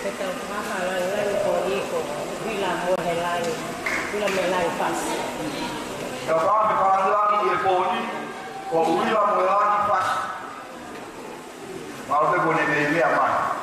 Então, lá ko iko, bilang mo helay, bilang may lay fast. Dapat berkali lagi dia poni, kau bilang mulai lagi pas. Mau tu boleh beli apa?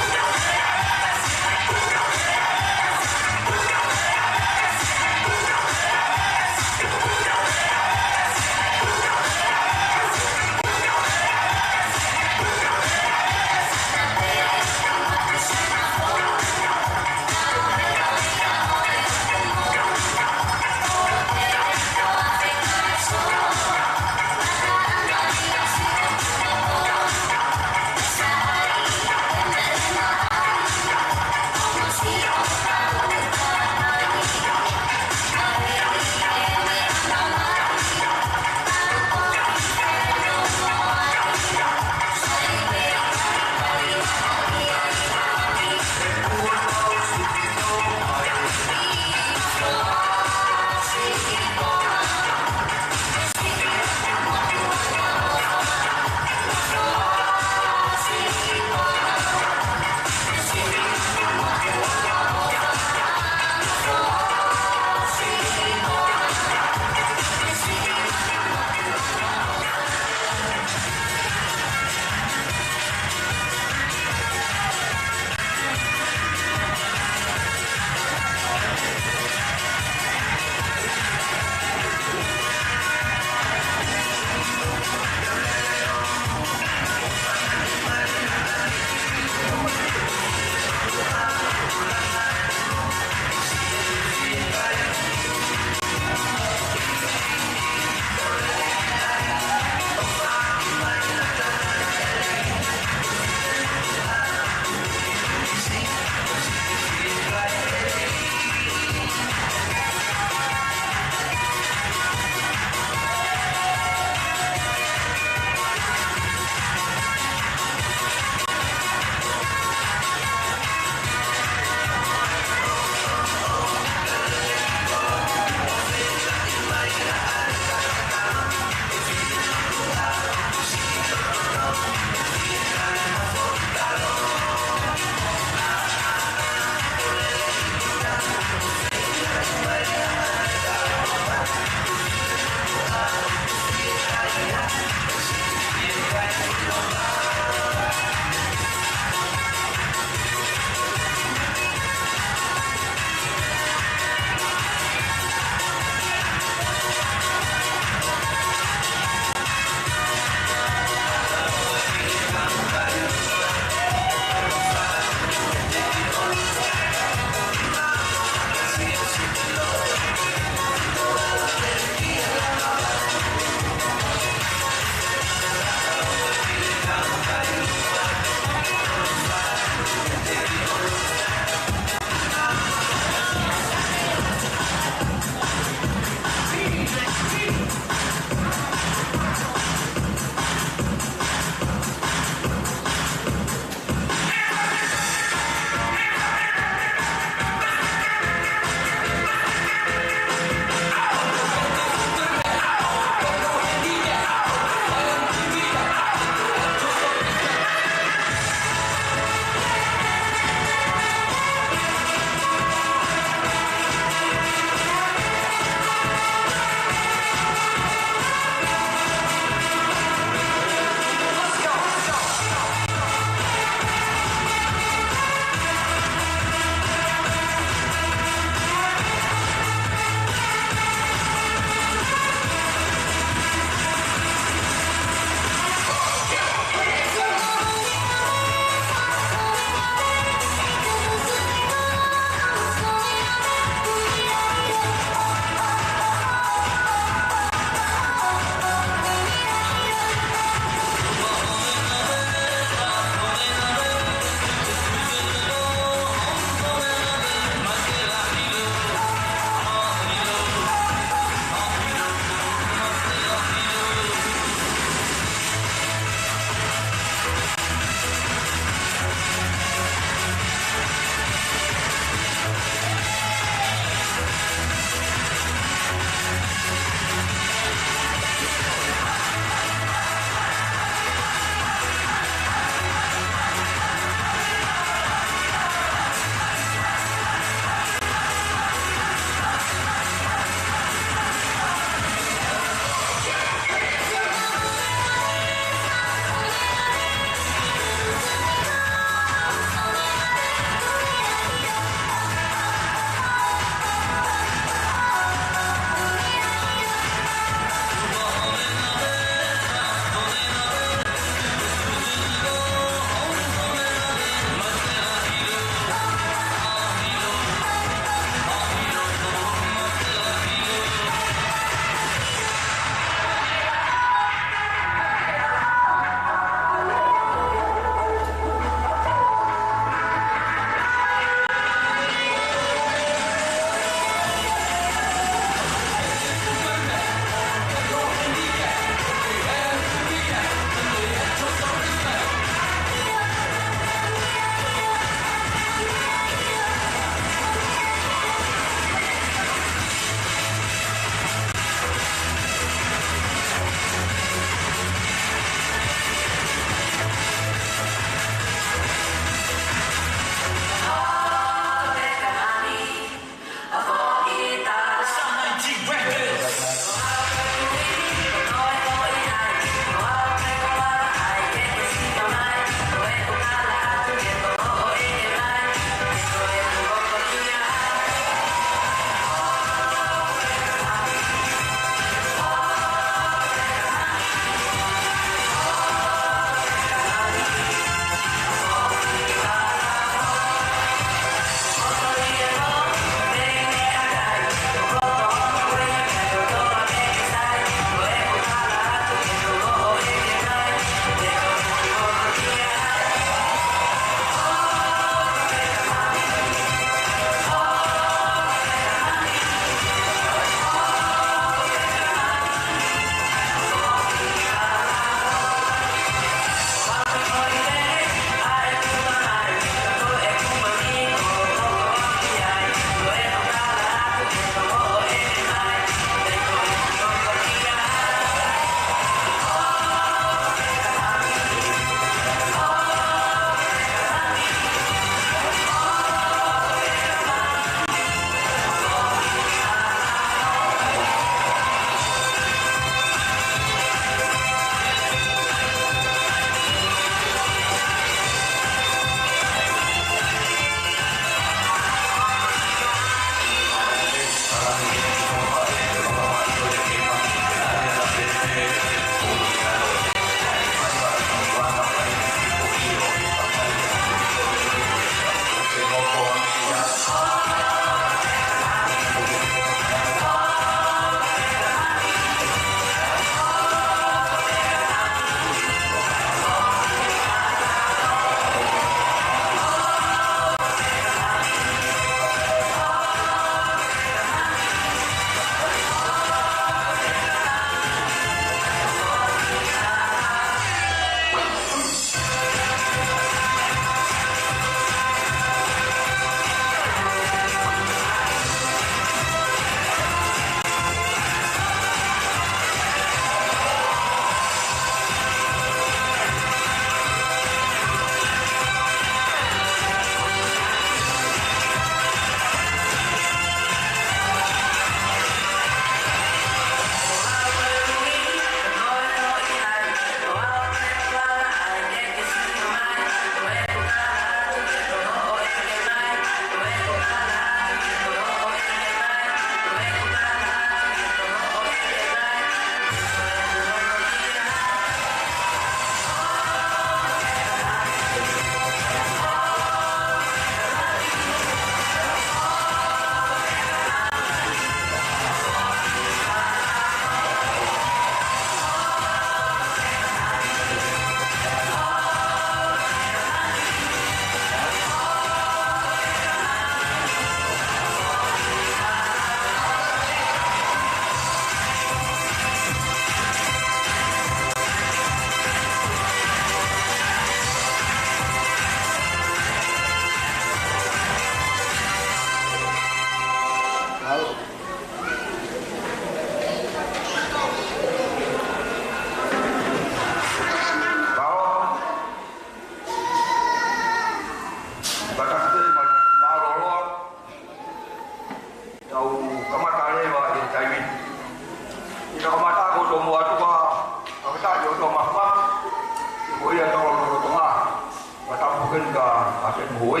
trên mũi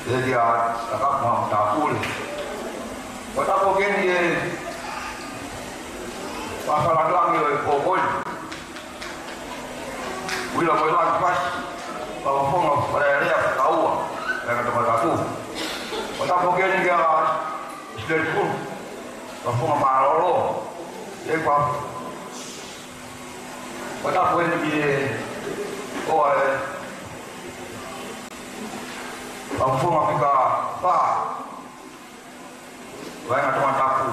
thế thì các hoàng tà phu và ta có cái gì và phải làm lăng người phổ quên bây giờ mới làm phát và không là phải đẹp tàu là cái tàu tà phu và ta có cái gì straight phu và không là mà lo thế qua và ta quên gì ôi ông Phương Afrika ba vậy là toàn tập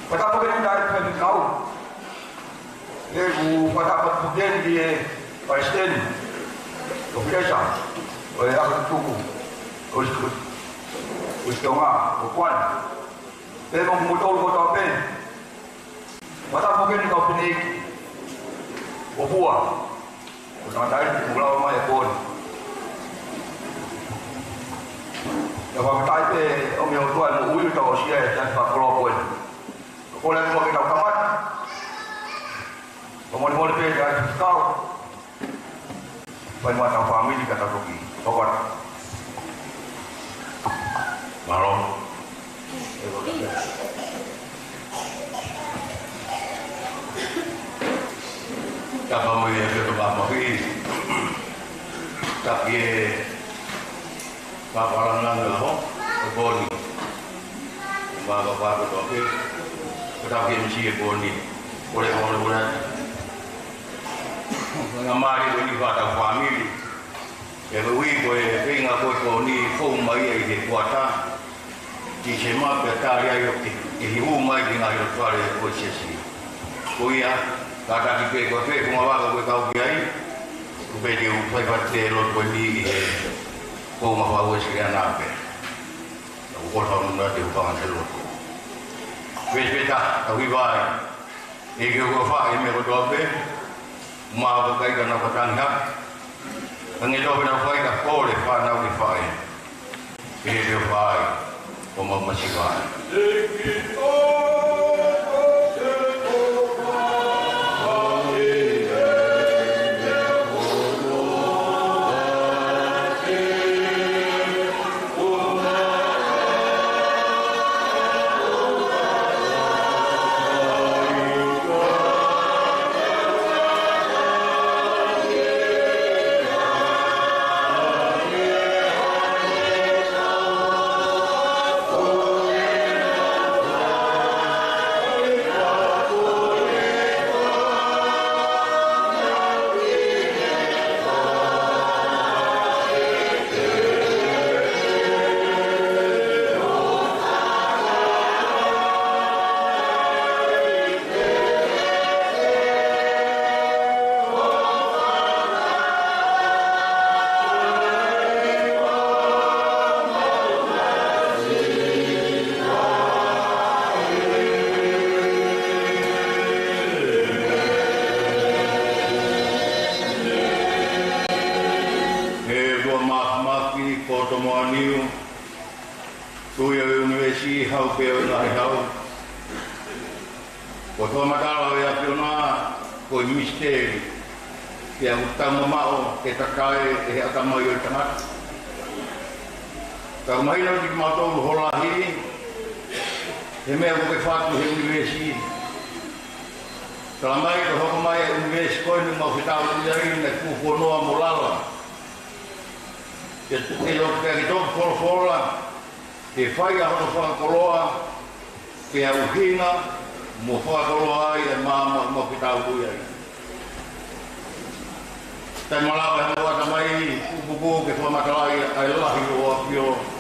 và ta có cái đại phần cao cái vụ và ta có thực hiện gì Palestine của phía sau với các chủ của châu Á của quan thế mà một câu của tao bên và ta có cái câu này của vua của nó đấy củaเราไม่ควรแต่ว่าใต้เปเอาเมียวตัวหนูอยู่ต่อเชียร์จะฝากรอควรคนแรกคนเราทำมันผมมันเป็นการเก้าเป็นวันทำฟาร์มที่กระตุ้นกีเพราะว่ามาลองกับมาเมียกับมาพี่กับเย่มาพลังงานเหรอโบนี่มากับว่าตัวพี่ก็ทำเกมชีโบนี่โบเลยโบเลยโบเลยงามาที่ตัวนี้ว่าทำฟาร์มนี่เดี๋ยววิ่งไปเพ่งเอาโบนี่ฟุ้งไม่ไอ้เด็กวัดท่าที่เชื่อมาเป็นตาเรียกที่หิวไม่กินอะไรตัวเลยโบเชี่ยสิคุยkata kita kote kuma ba ko kau kiai ku be di upai patte lo ko ni ko ma ba wo sira na pe ko ta na de ko an lo be ta wi ba ni ke ko fa me ko do pe ma ko kai ka na ko tan ha ngi do na ko ka ko le fa na wi fa e be fa ko ma ma si ba Kamai lo di mato holahi, heme aku kefatu he universi. Kalamai to hokamai universi ko ni mau kita uliari na ku kono amolala. Ke lo ke to fola, ke fai a ho fa koloa, ke a uhina mo fa koloa e mama mo kita uliari. Tai malava he wa tamai bubu ke fa matalai ai lahi o apio.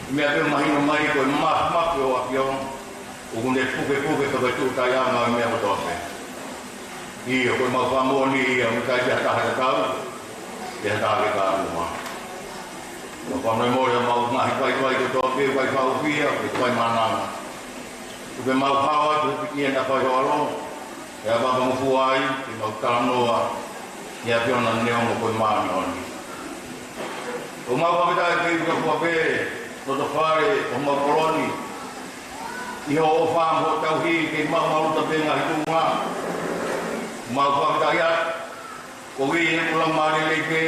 Me ave mahino mai ko ma ko apio o kunde puke ka betu ta ya ma me o dope I ko ma fa mo ni ya mu ka ja ta ha ta ya ta ke ka ma ko fa mo ya ma ma kai ko dope kai fa o fia ko kai mana ko ma fa wa tu ki na fa yo lo ya ba mo fuai ki ma ka no wa ya pio na ne o ko ma no ni o ma va ta ke ko pe Toto fare o makoloni I ho fam ho tauhi ke mau ta benga hitunga mau fa ta ya ko wi ulang mari le ke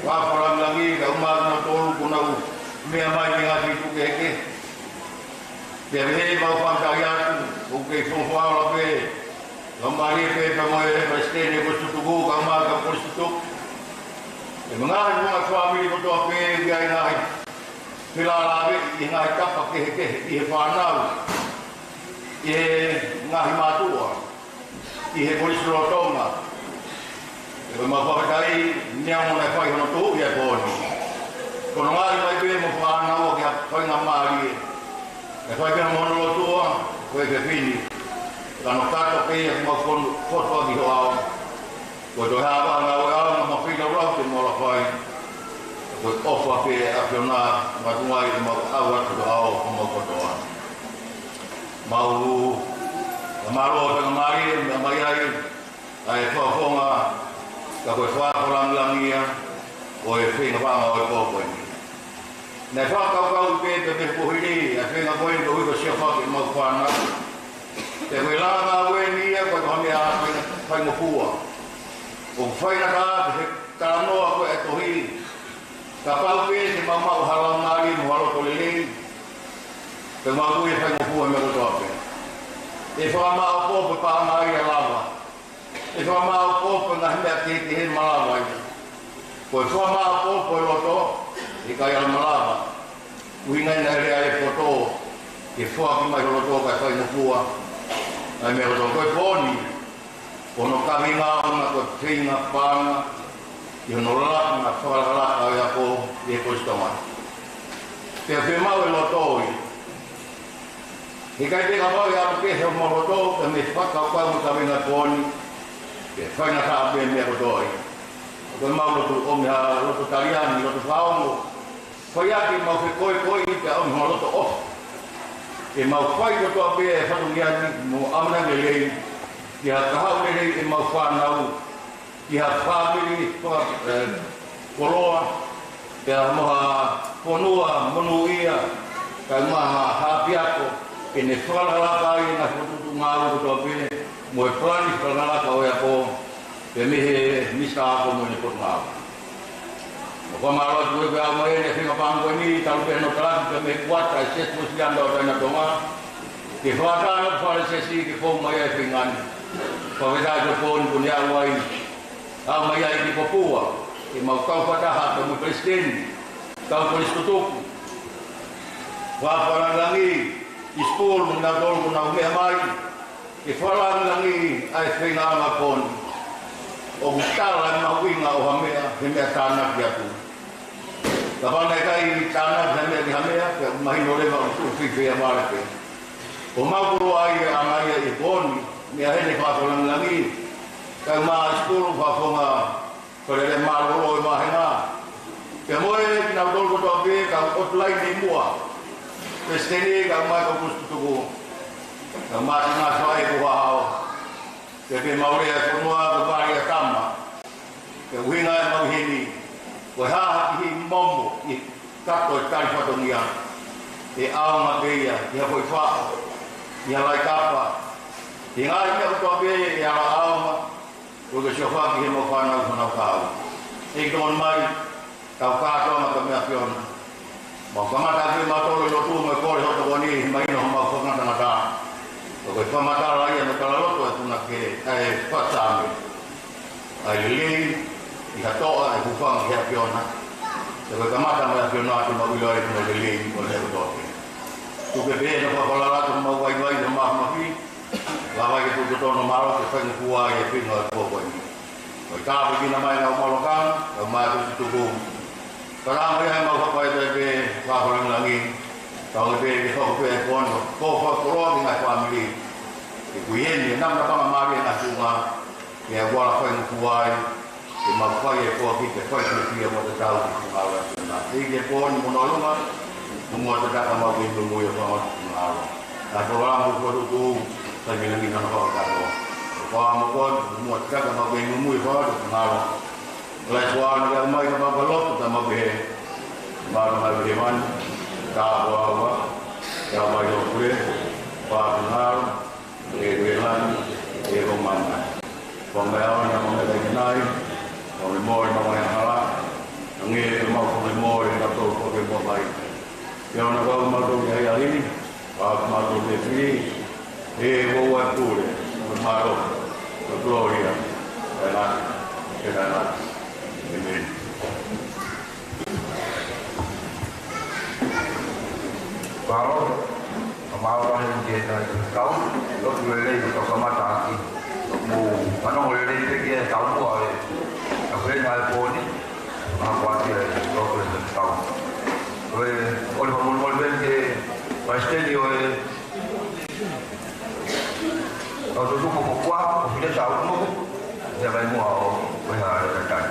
Wapalang lagi ka umag na tolu kuna mea mai nga fitu keke. Pere mau pangkayat uke fungfala pe. Kembali pe pamoy prestene ko tutugo ka umag ka polistutuk. Mengahan mga suami ko to pe gay na pilalabi ingai kapak keke ifanal. Ngahi matua. Ihe polis rotonga. Kalau mau pakai niang mana kau yang tu ya pun. Kalau ngai mai be mo fa na o ya kau ngamari. Ya kau kan mo lo tu kau ke fini. Kalau kata pe yang mau pun foto di awal. Kau tu apa ngau ngau mo fi na ro tu mo la fai. Kau ofa pe afiona matuai mo awat tu awal mo foto. Mau maro ngamari ngamari ai fofonga kalau suatu orang langia, oi fing apa oi poin. Nah kau pe te pohili, fing apa oi kau siapa mau kuana. Te wela we ni ko kami a fai mo fua. O fai na ka no aku etohi. Kapal pe si mama halang mari mo halo tolili. Te mau fai mo fua me ko tope. E fa ma po pa mai lava. E wha maa pōpō ngā himea ki he malawa i. Ko e wha maa pōpō i roto, i kai ala malawa. Uingai nai rea e poto, ke wha ki mai roto kai whai nukua. Ai me roto koe pōni, ono kaminga ona koe whinga pānga, i ono laka ngā whakalaka i a pō i e kostonga. Te a whi mau e roto i. I kai te ka whai apu ke he o mo roto, ka me whakau kau kaminga pōni, ke whaina ka ape mea kotoi. Koe mau lotu omi ha lotu tariani, lotu whaongo. Koe aki mau whi koe i te omi hoa lotu off. E mau whai lotu ape e whatu ngiani mo amanange lei. Ki ha kahau lei e mau whanau. Ki ha whamiri, koloa. Ki ha moha ponua, monuia. Kai maha hapiako. E ne whakalaka i na whatutu ngāu lotu ape. Mo e plani whakalaka o ea ko pe mehe mista ako mo ni kotu ngāo. O whamaro tu e kua mo e ne whinga pāngu e ni talu pe no talaki pe me kuata e set mo sianda o taina tonga. Ke whaatana whare sesi ke kō mai e whingani. Whaweta ko pōni ko ni aruai. Au mai ai ki popua. E mau kau whataha pe mo presidenti. Kau polis tutuku. Whaparangangi. Ispul mo na tolu mo na umea mai. Ke whalang langi ai whinga ama pōni. O gustala ni mawinga o hamea, he mea tāna ki atu. Ka whanai kai tāna ki hamea ki hamea, ke mahino lewa o tu whiwhia mare pe. O maukuro ai e angaia e pōni, mea hene whakolang langi. Kai maa iskuru whakonga, kore le maa rolo e mahenga. Ke moe ki nau tolu kotoa pe, ka otlai ni mua. Pesteni ka mai ka pustutuku. Ka maa ngā swai kuha hao. Ke pe maurea konua ka pari a tama. Ke uhinga e mauhini. Koe haha ki hi momo i kato e tari whatongia. E aonga peia, i ha koi whao. I ha lai kapa. I ngāi mea kutoa peia i ala aonga. Koe ke sio whaki he mo whanau whanau kāu. E kon mai, kau kātonga ka mea whiona. Mau kamata ki matoro i lotu me kore hoto koni hi maino mau whakatanga tā. Koe whamatara ia no kala loto e tuna ke e whatsami. Ai lili, i hatoa e hufanga ki a whiona. Te koe kamata mai a whiona atu mau ilo e tuna lili o le utoke. Tuke pe no whakolaratu mau wai no mahu mahi. Lawai ke tuke tono maro ke whainga kua i e whino e pōkoini. Koe tāpe kina mai ngau malokana, au mai kusi tuku. Karama ia mau whakai te pe whakorang langi. Kau pe ke whako pe e kono. Ko whakoroa ki ngai whamiri. Ke kuieni e namna panga mari e nasunga. Ke a wala whainga kuai. Ke mau whai e kua ki te whai te pia mo te tau ki kungaura. Eki e koni monolunga. Mua te taka mau ki nungu e whangot kungaura. A whakaramu kua tutu. Tangi langi nana whakakato. Whakamu koni. Mua te taka mau ki nungu e whangot kungaura. Lai suana ke mai ka papalotu ta mau he. Mara mai ke man. Ka wa. Ka mai o kure. Pa kungaura. E lan. E romana. Ko mai ona mo me nai. Ko me mo mo hala. mai. Ia ona kau matou ia ia ini, kau matou te fili, o atule, matou, gloria, ela, amen. Kalau kemarin kita tahu, lo boleh untuk kemana lagi, mana boleh kita tahu boleh, apa yang ada pun, apa yang lo boleh tahu. Oleh orang que pasti dia kalau tu mau kuat, kita tahu tu, dia boleh mau berhari kan.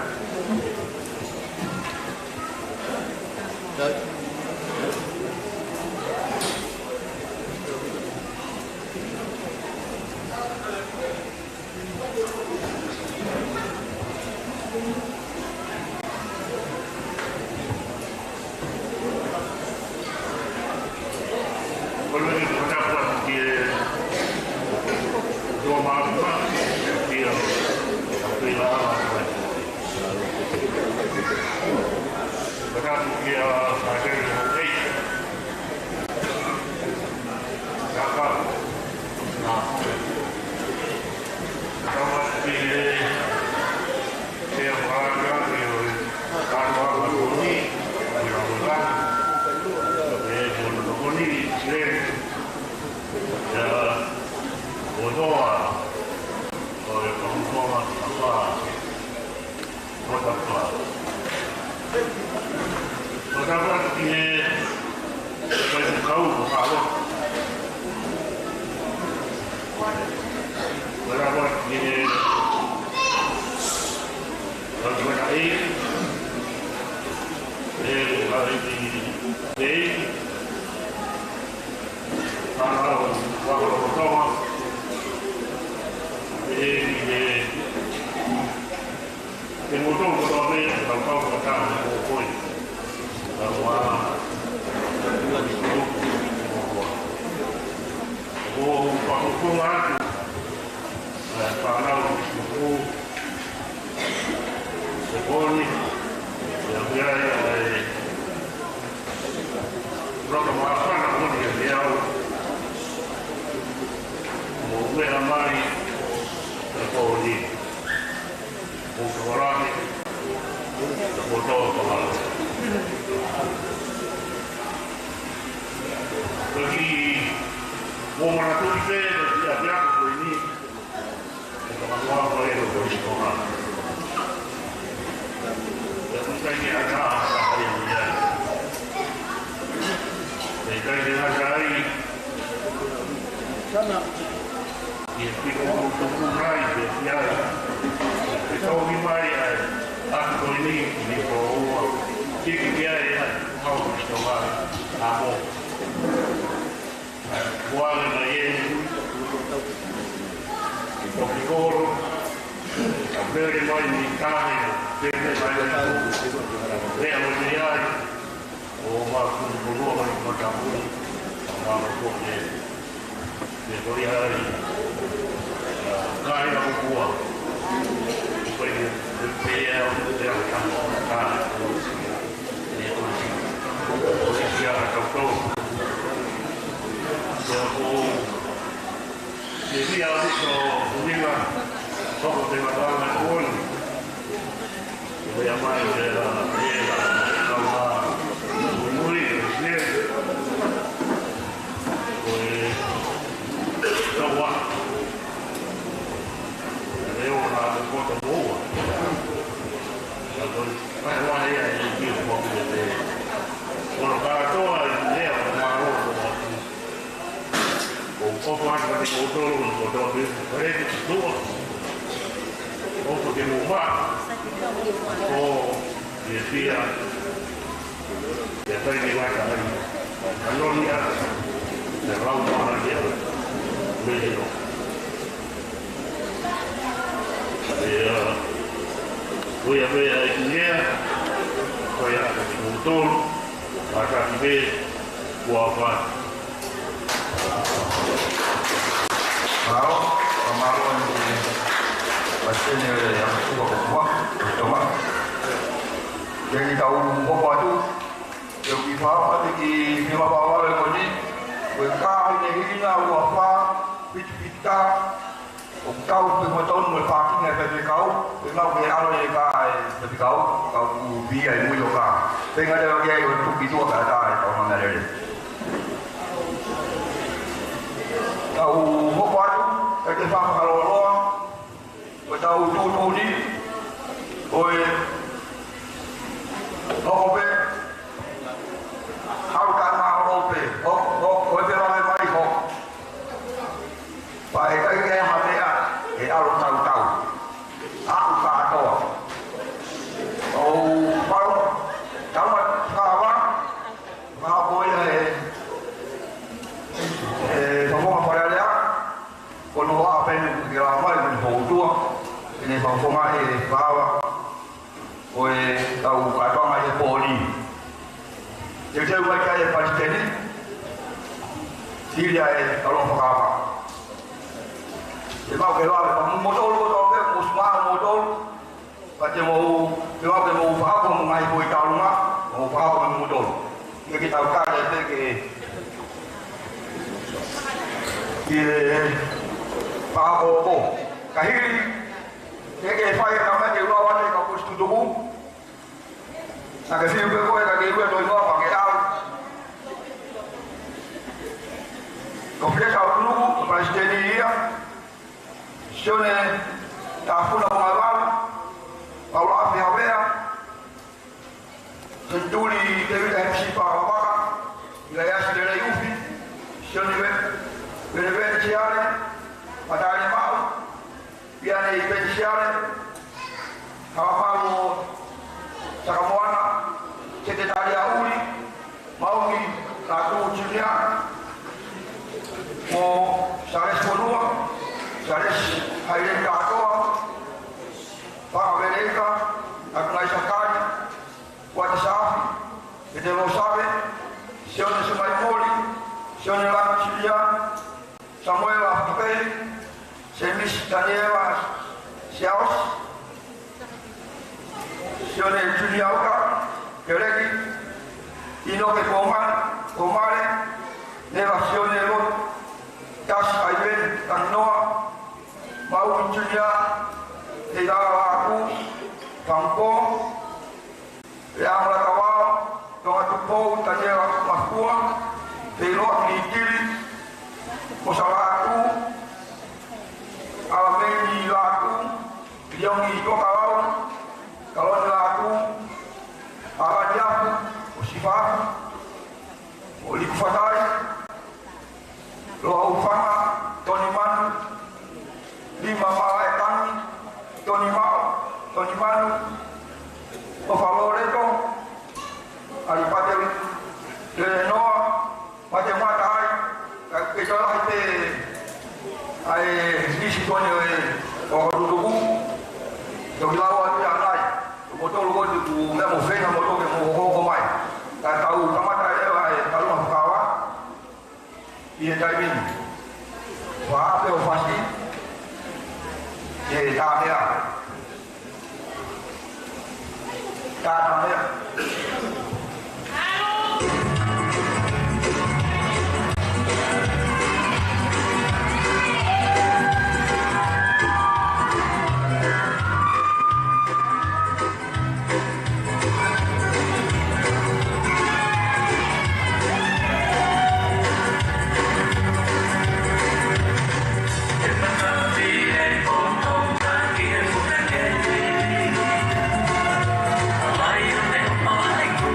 eu que falo que me lava o coni o carro nem na rua fa pita o carro que motor no parking é para carro eu não vou ao ele vai para carro o via e muito carro tem ada que eu tu pitu ka ta tao na le o quarto é que faz calor o tau tu ni oi o be how can I rope o be vai vai ho vai cái ha be a e a lo tau tau a ka to o bao cháu mà ka wa ma boi không có phải là còn nó ở bên cái là mấy mình hồ tua nên không ai vào rồi tàu cái con ai bỏ đi giờ chơi mấy cái phải chơi đi thì là tàu lòng phá vào thì bao cái là bằng mô tô luôn đó cái một số mô tô và chỉ một cái mô phá của một ngày buổi tàu luôn á mô phá của mô tô cái tàu cá này cái Pago kahiri cái fire kama ke wa wale ka ko studubu na kasi ko ka ke ko no pa ke ao ko fle ka ulu pa stenia shone ta funa ko mabala Paulo afi habea sentuli David MC pa baka ila yasi de yufi shone beneficiare padane mau piane beneficiare kawapalu sakamoana sekretari auli mau ki laku julia mo sales polua sales haile katoa pa beleka akunai sakani kwa safi edemo sabe sione semai poli sione laku julia Samuel Afpei, Semis Daniela Siaos, Sione Juliauka, Kereki, Inoke Komare, Neva Sione Lot, Tas Aiben, Tanoa, Mau Julia, Tidara Aku, Kampo, Yang Lakawao, Tongatupo, Daniela Mahua, Tilok Nikili, Mosalaku, Almeni laku, yang itu kalau laku, Aladiaku, Osifah, Olikufatai, Loa Ufana, Toniman, Lima Malaikani, Toniman, Ovaloreto, Alipate Lenoa, Matematai, kita ai isi tu ni orang dulu tu lawan dia lain motor lu tu memang frame motor memang komai tak tahu kamu tak ada kalau nak kawan dia driving wah apa pasti dia tak ada Like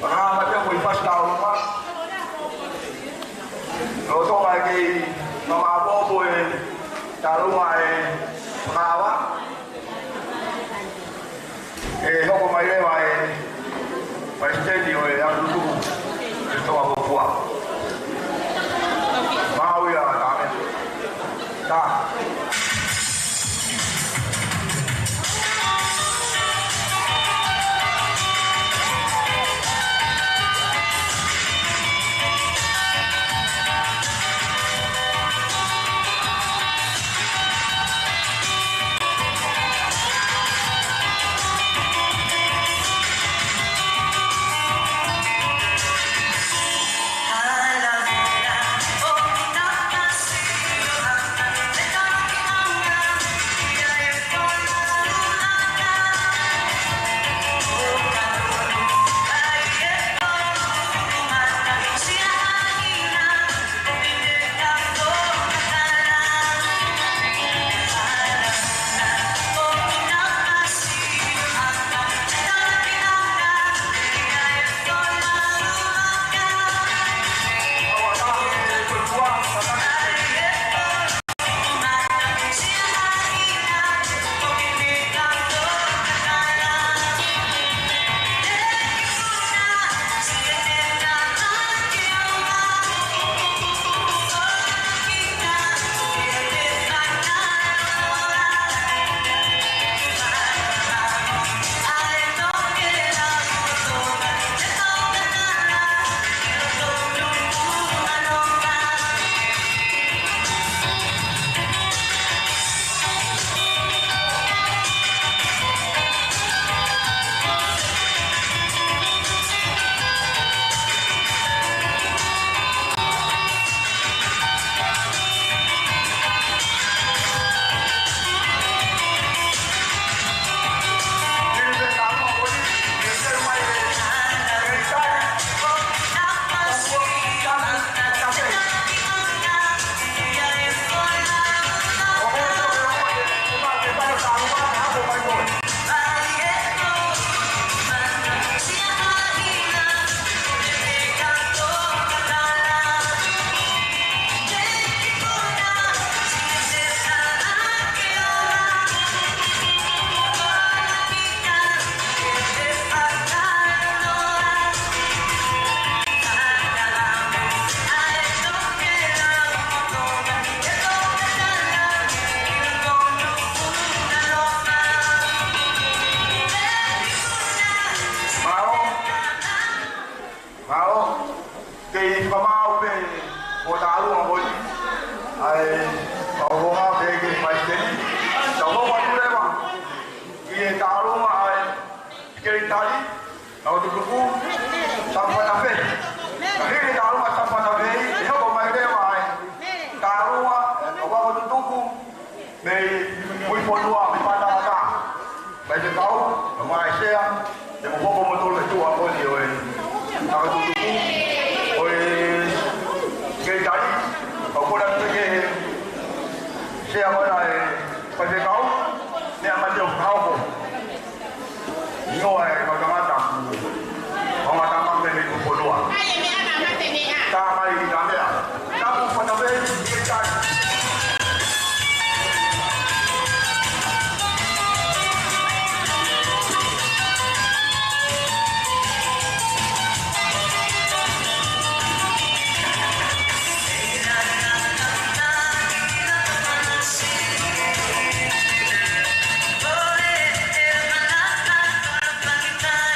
Marama dia mo ipas tao ma. Roto lagi mama bobo talu mai kawa. Hoko mai le mai stendi o ya dulu. Itu apa buah. Mau ya tak. Tak. Pakistan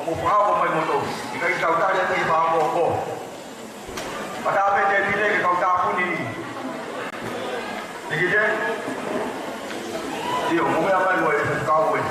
Umupangako may moto. Ikaw ikaw tayo at ibang ko. Patapit din pinag ikaw tapon ni. Sige din. Iyo, mumaya mo sa kawin.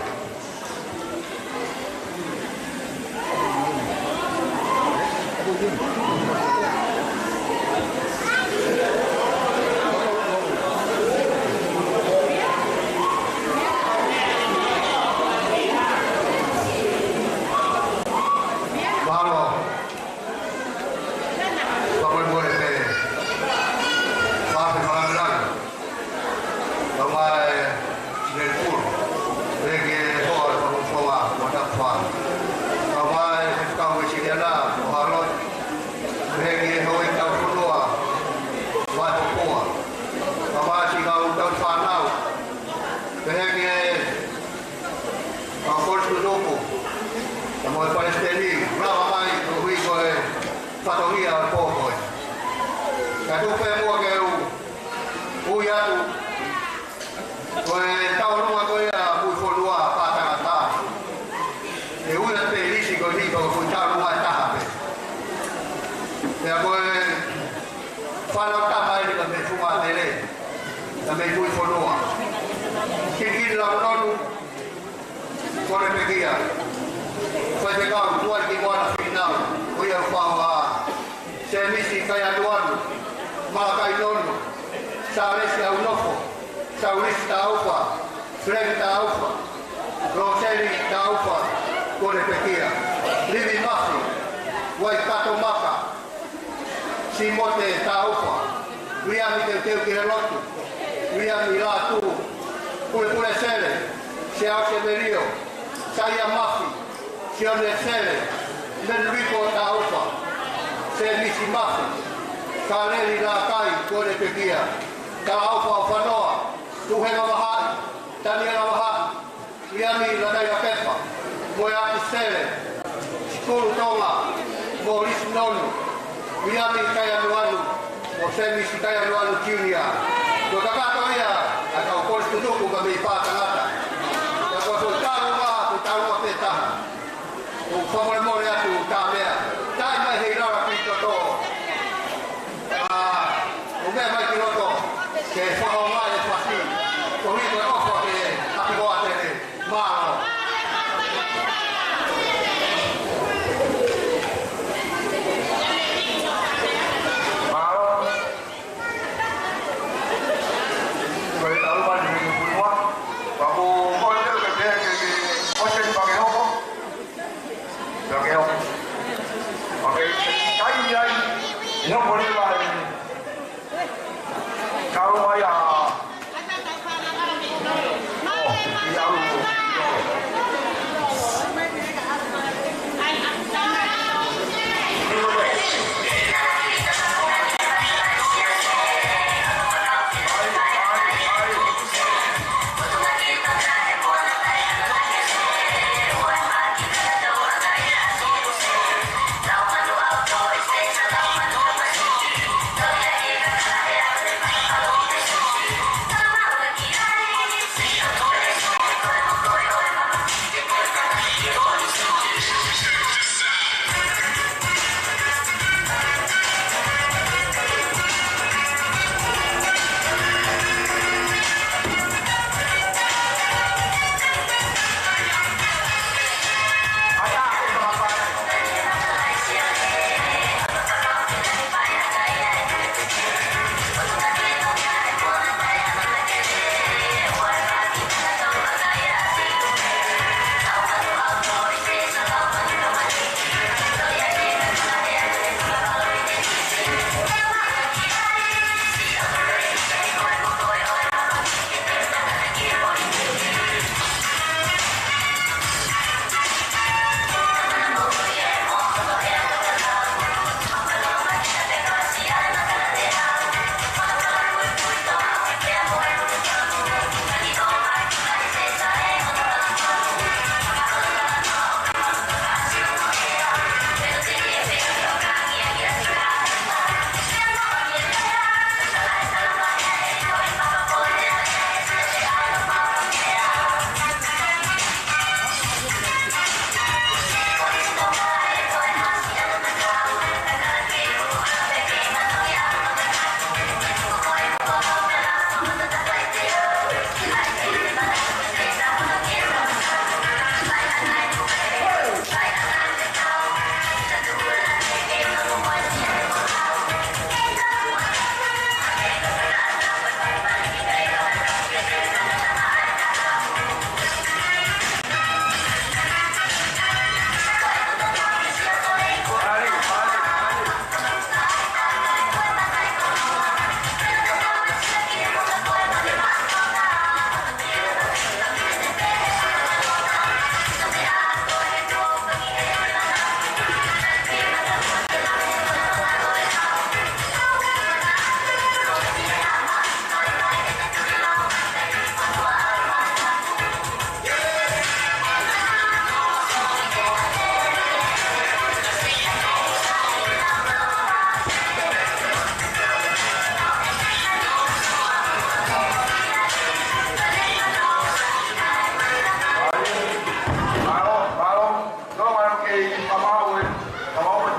kamau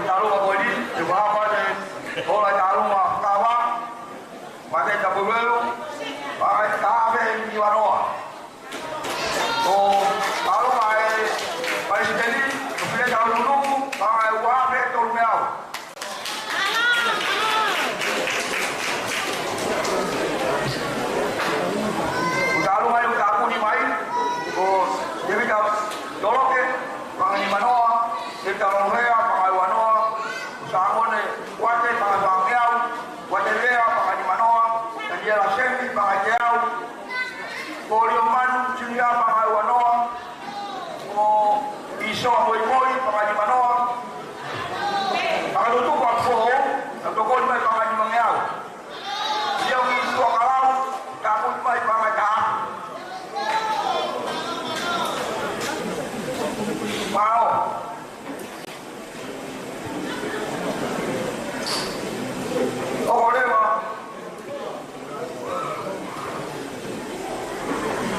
dialuma ko di bahapa de ola dialuma kawa mate tabulu pakai kafe di wanoa o kalau mai jadi kemudian kalau dulu pakai wafe tol meau kalau mai aku ni mai o jadi kalau doloke pakai di manoa kita mengea pakai wanoa usahaone wate pakai bangau wate lea pakai di manoa dan dia la sembi pakai jauh polio manu julia pakai wanoa o iso boy pakai di manoa pakai tu buat foto atau kau mai pakai di mangau dia untuk kalau kamu mai pakai dah mau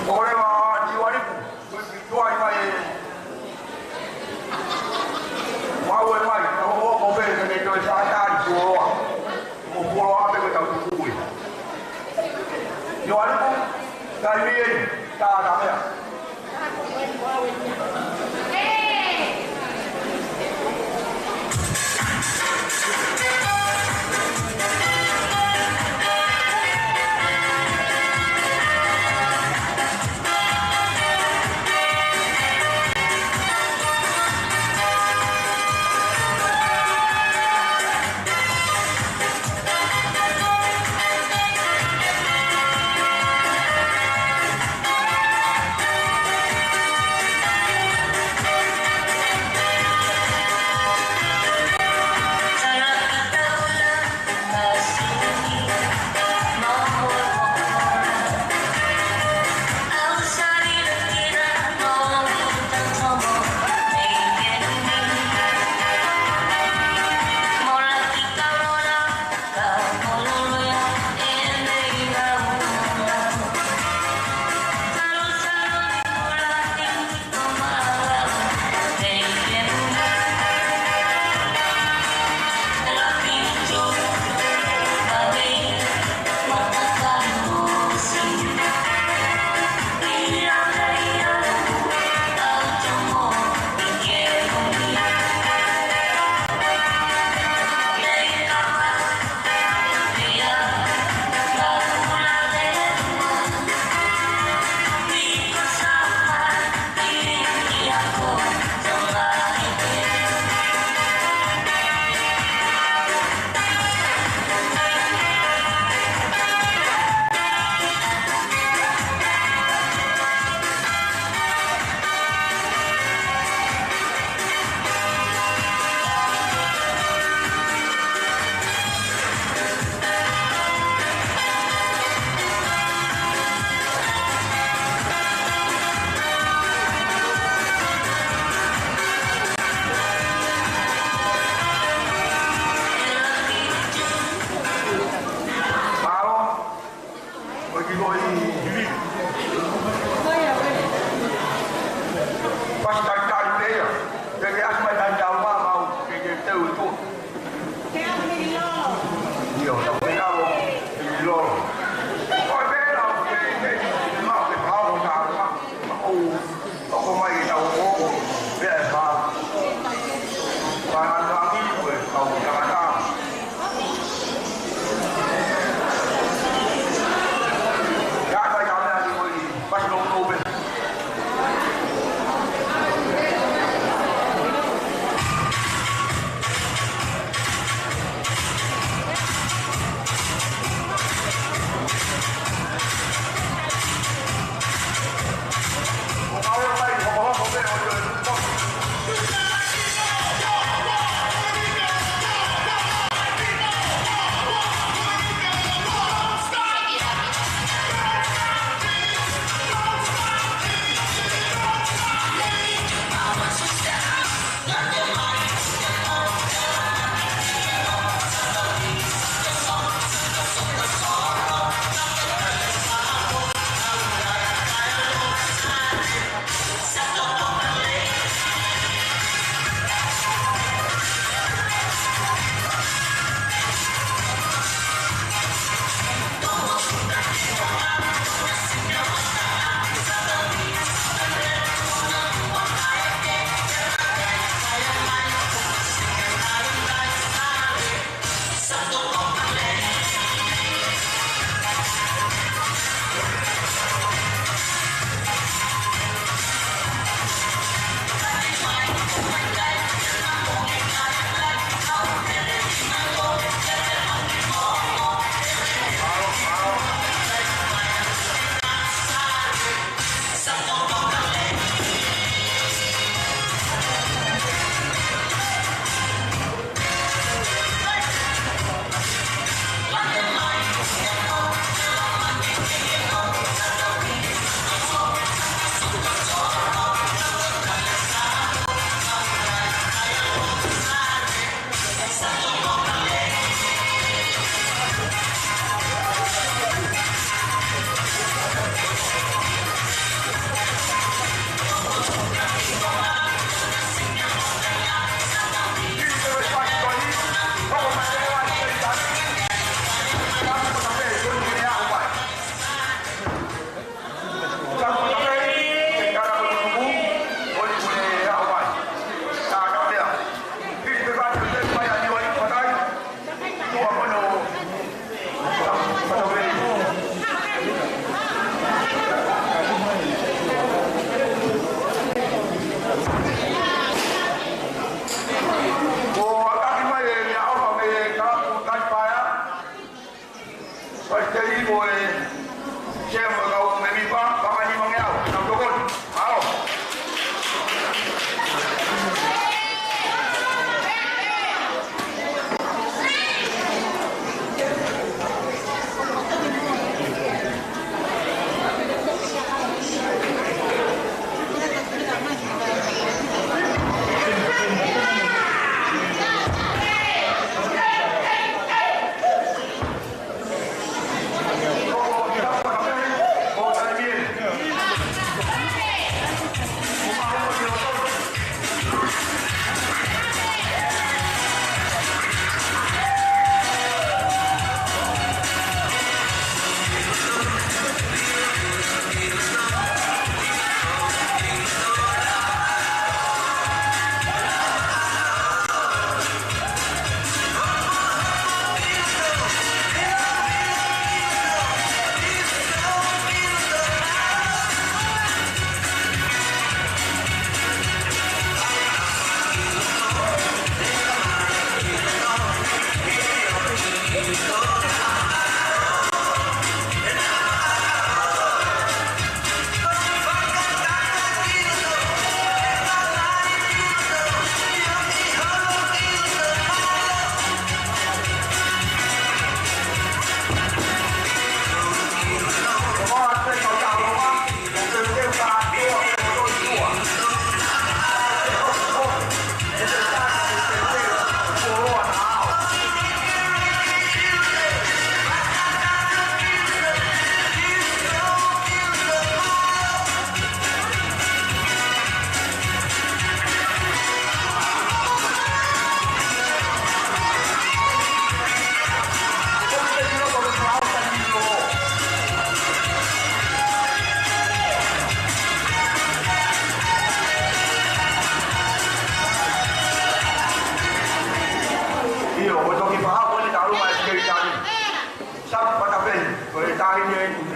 Oleh jiwani tuai mai mau mai mau beli ni tu saya di pulau apa kita tuju jiwani pun dari ni tak ada ya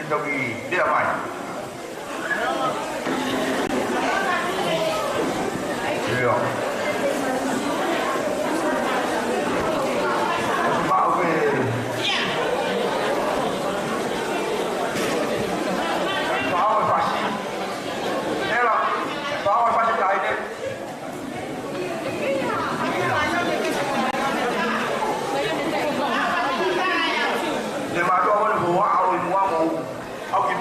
Jogi dia mai. Iya. Sebab apa? Bawa pasti. Ela, bawa pasti lain deh. Dia mahu awak bawa awak mau, awak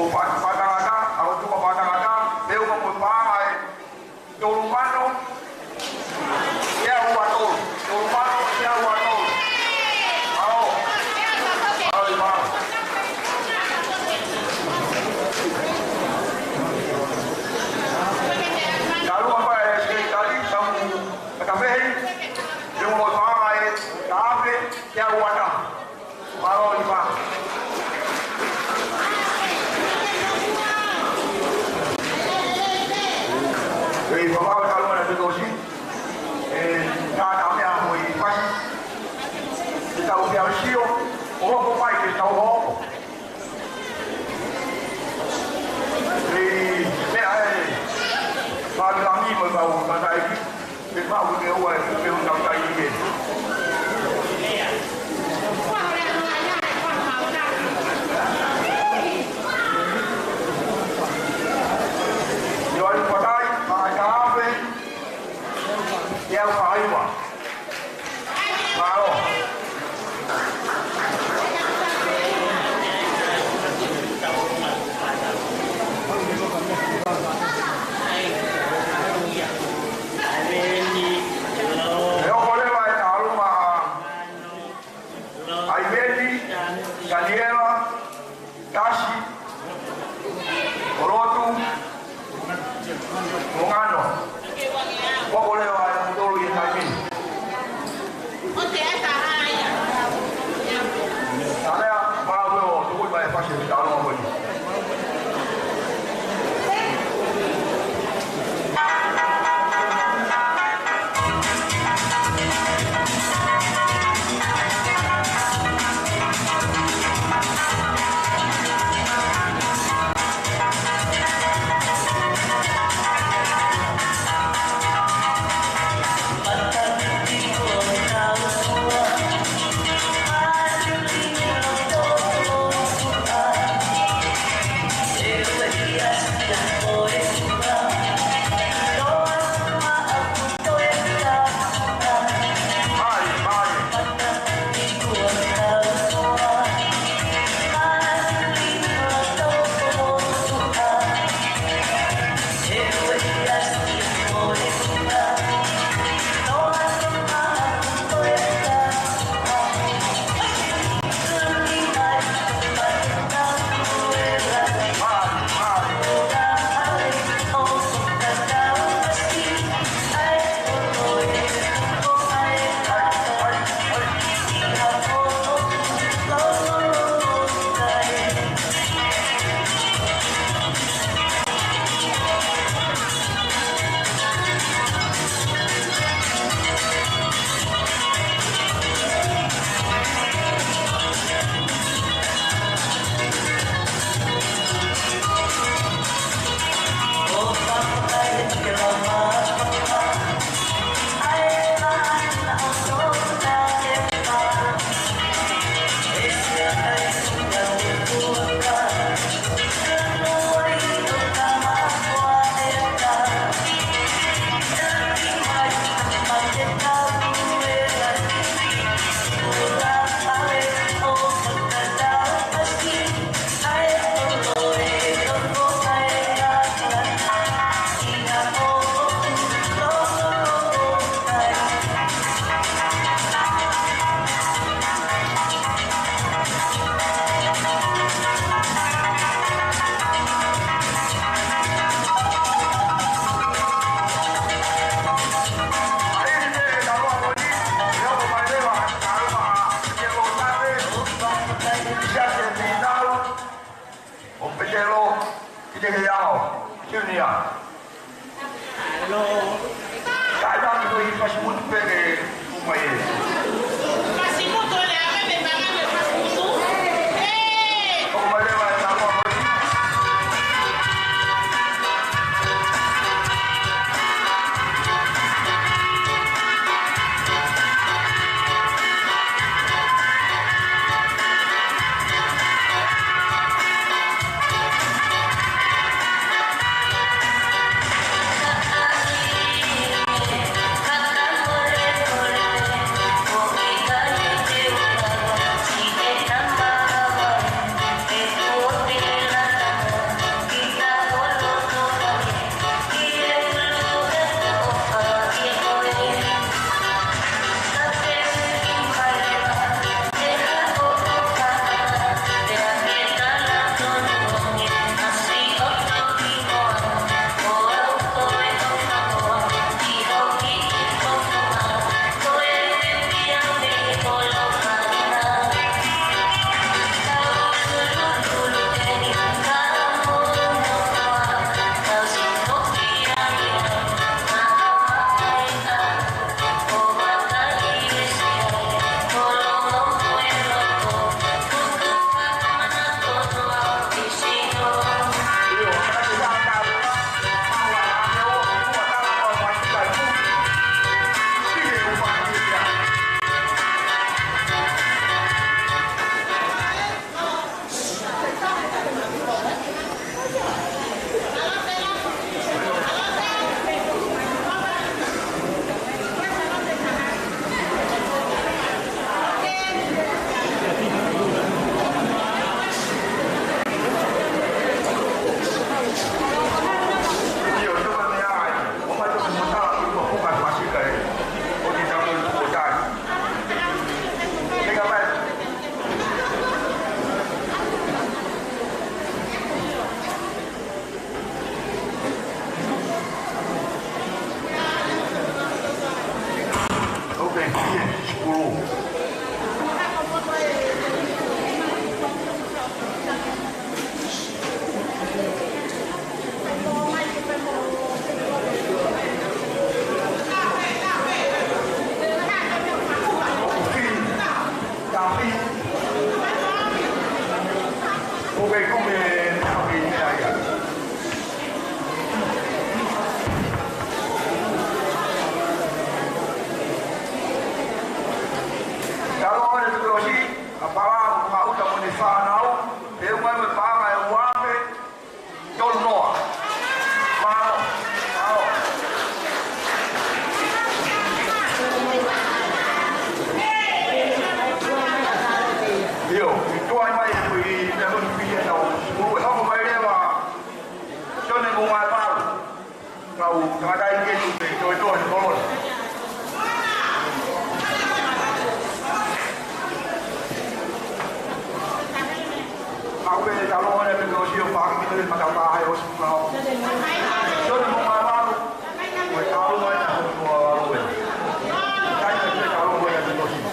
patangata, aku tu patangata, dia umur pakai, tolumano, dia uatol, tolumano dia uatol, au lima. Lalu apa sekali kamu katakan, dia umur pakai, tapi dia uatol, au lima. Bapak kalau ada dosi, kami akan ikhlas. Kita udah siap, orang bapak kita tahu. Kalau kami berbawa kata ini, kita boleh awal kita undang kali ini. Jual pakai, pakai apa? Dia pakai apa? Mau? Yo boleh main taruh mah. Aibedi, Daniela, Tashi, Orotu. Mungano. Kau boleh ada betul yang tadi. Saya malu tunggu banyak pasien di dalam apa ni. Puke kume ini aja. Kalau ada situasi, apalagi mau udah menisahau, dia mau pakai uang, contoh, mau. Yo, itu apa yang beri dalam video tahu? Bukan apa beri apa? Jangan mengumpat baru. Kau ada ingin itu tolong. Aku ni kalau ada negosiasi pagi kita pada bahaya semua. Jangan mengumpat baru. Kalau ada semua baru. Jangan kita kalau ada negosiasi.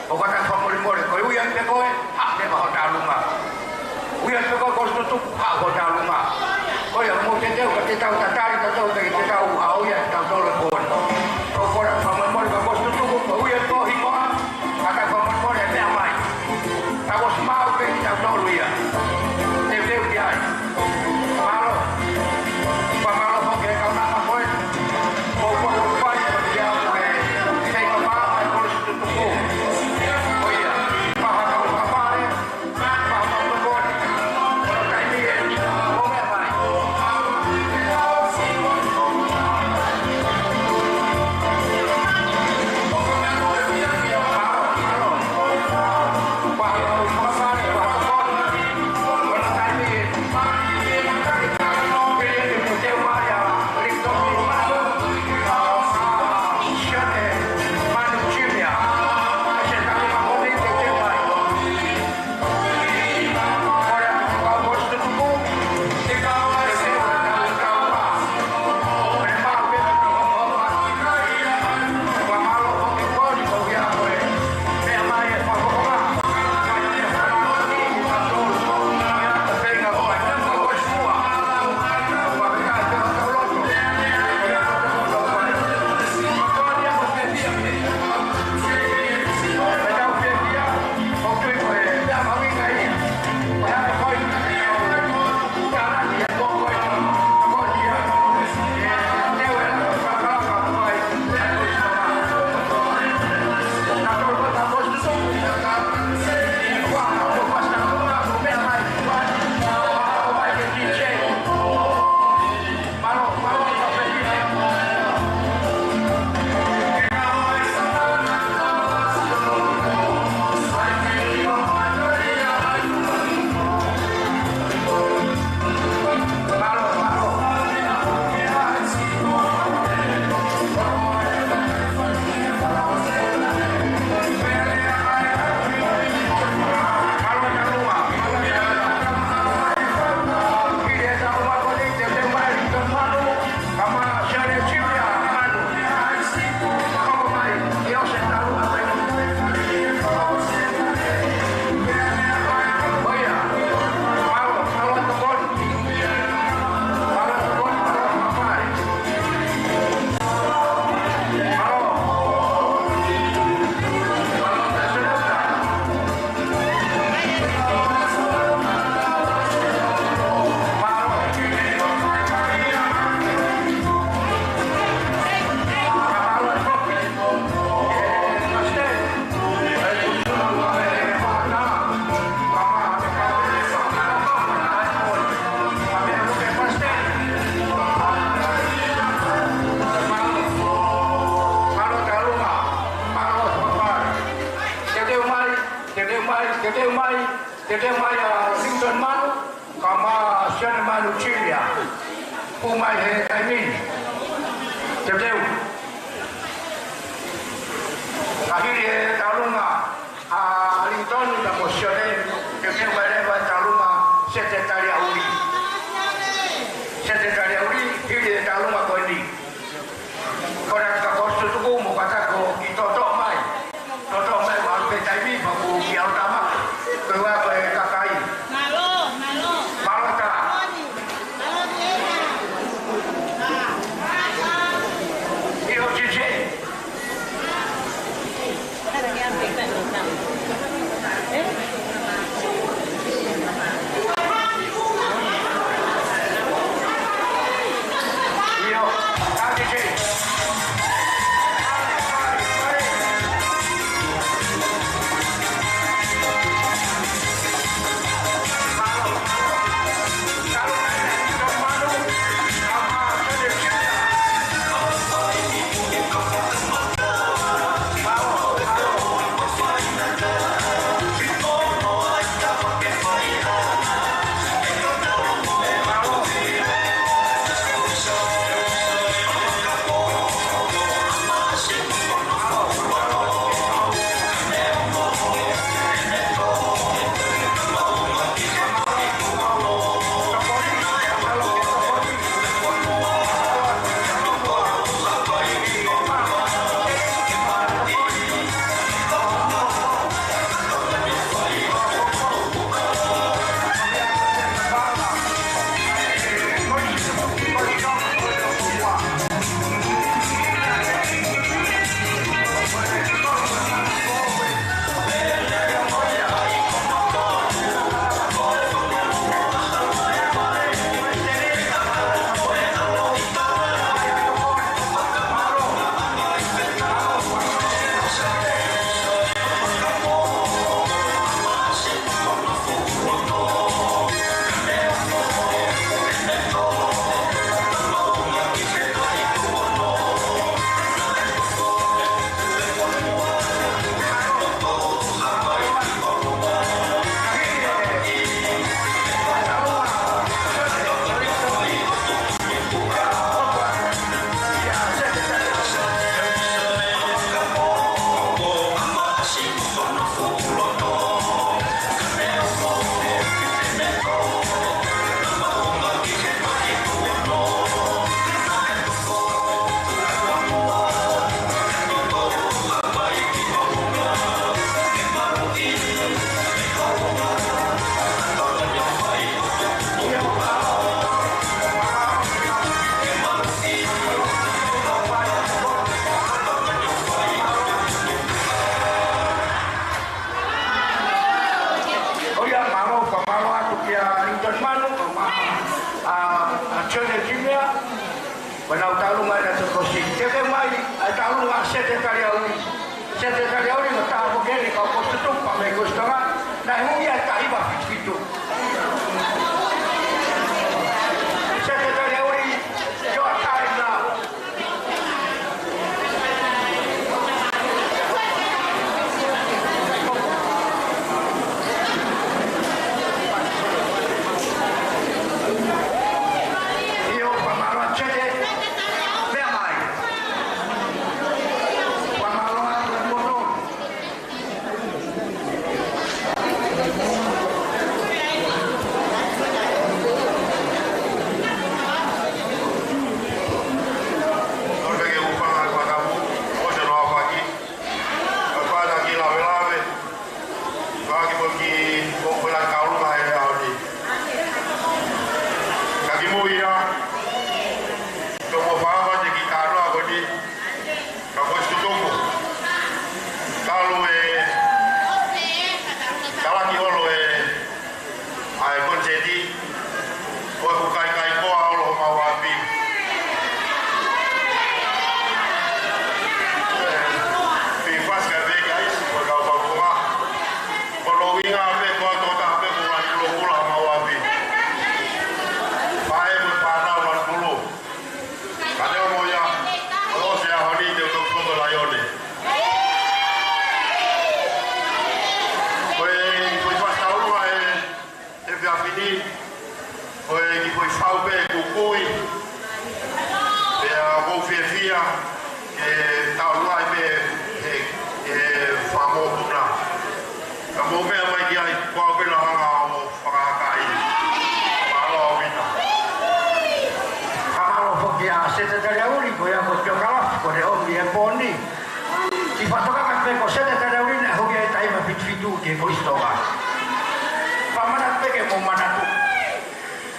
o kata famole ko uyan pe ko ha de ba ta lunga uyan pe ko tu ha ko ta lunga ko ya mo te ka te tau ta tari ta tau te tau au ya ta do le ko ko ra famole ko tu ko uyan ko hi ko kata famole pe amai ta ko smau pe ta do lu ya te dia malo pa malo ko ke ka na ko Tete mai Lincoln Manu, kama Sian Manu Chilia, Pumai He Amin, Tete. Akhirnya Talunga, Lincoln da Mosione, Tete mai leva Talunga, Secretaria Uri. Secretaria Uri, ini Talunga ko ini. Orang ka kostu tuku mo kata ko itoto mai baru PTB baru kiau tamak. Keluar ke kakai. Malo tak? Malo dia. Iyo cici. Wanau talunga na tukosi. Teke mai ai talunga sekretariau ni ngata bogeni kau postutum pa mai gustanga na hungi ai taiba fitu. Sekretariau ni jo atai na.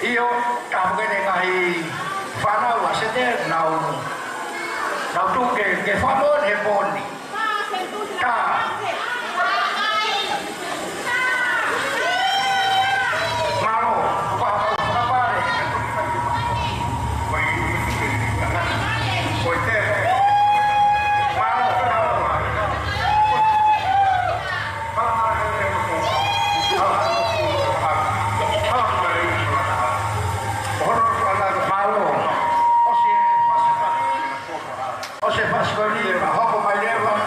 Io kabugene kai fana wa sete nau tu ke famon he boni ta maro pa pare koi te Ose Pasqualini, ma hopo mai leva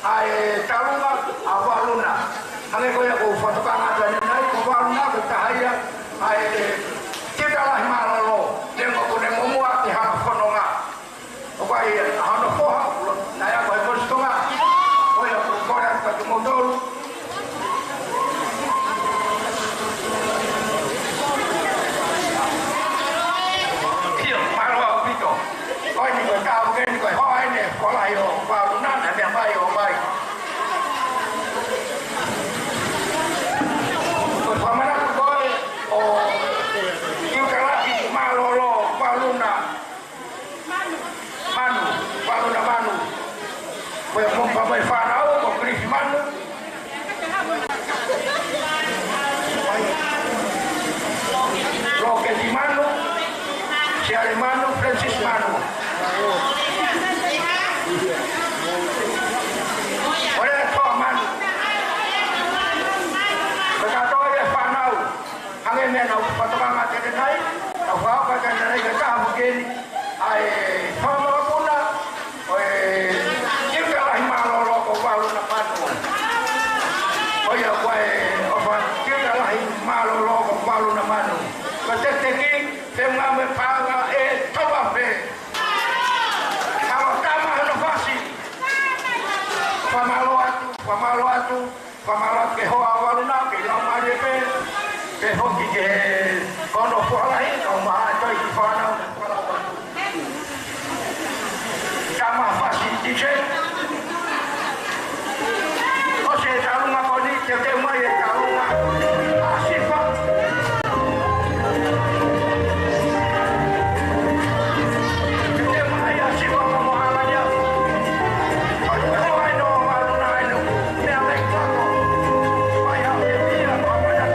ai talunga awaluna ane ko ya ko fatokanga tani nai ko waluna ko tahaya ai kita lah malolo dengo ko ne momua ki ha fononga o kai hano foha na ya ko kostonga o ya ko kora ka modolu kio malo pito oi ni ko ka ko ni ko hoi ne ko la yo waluna na me mai o mai Pues vamos a farao con Crismano. Roque di Mano, si alemano, Francis Mano. Olha só, mano. Berkata farao. Angin mena potongan mata denai. Apa kan denai kita mungkin ai sama puna. Oya kuai apa kita lah malolo ko palu na manu kateki tema me paga tawafe kalau kama inovasi pamalo ke ho awaluna ke lamari ke ho ke kono fualai ko ma toi fana kama fasi dije que tem uma calma asifa que tem uma asifa como alanya ai no aluna no me alecto vai a dia como ya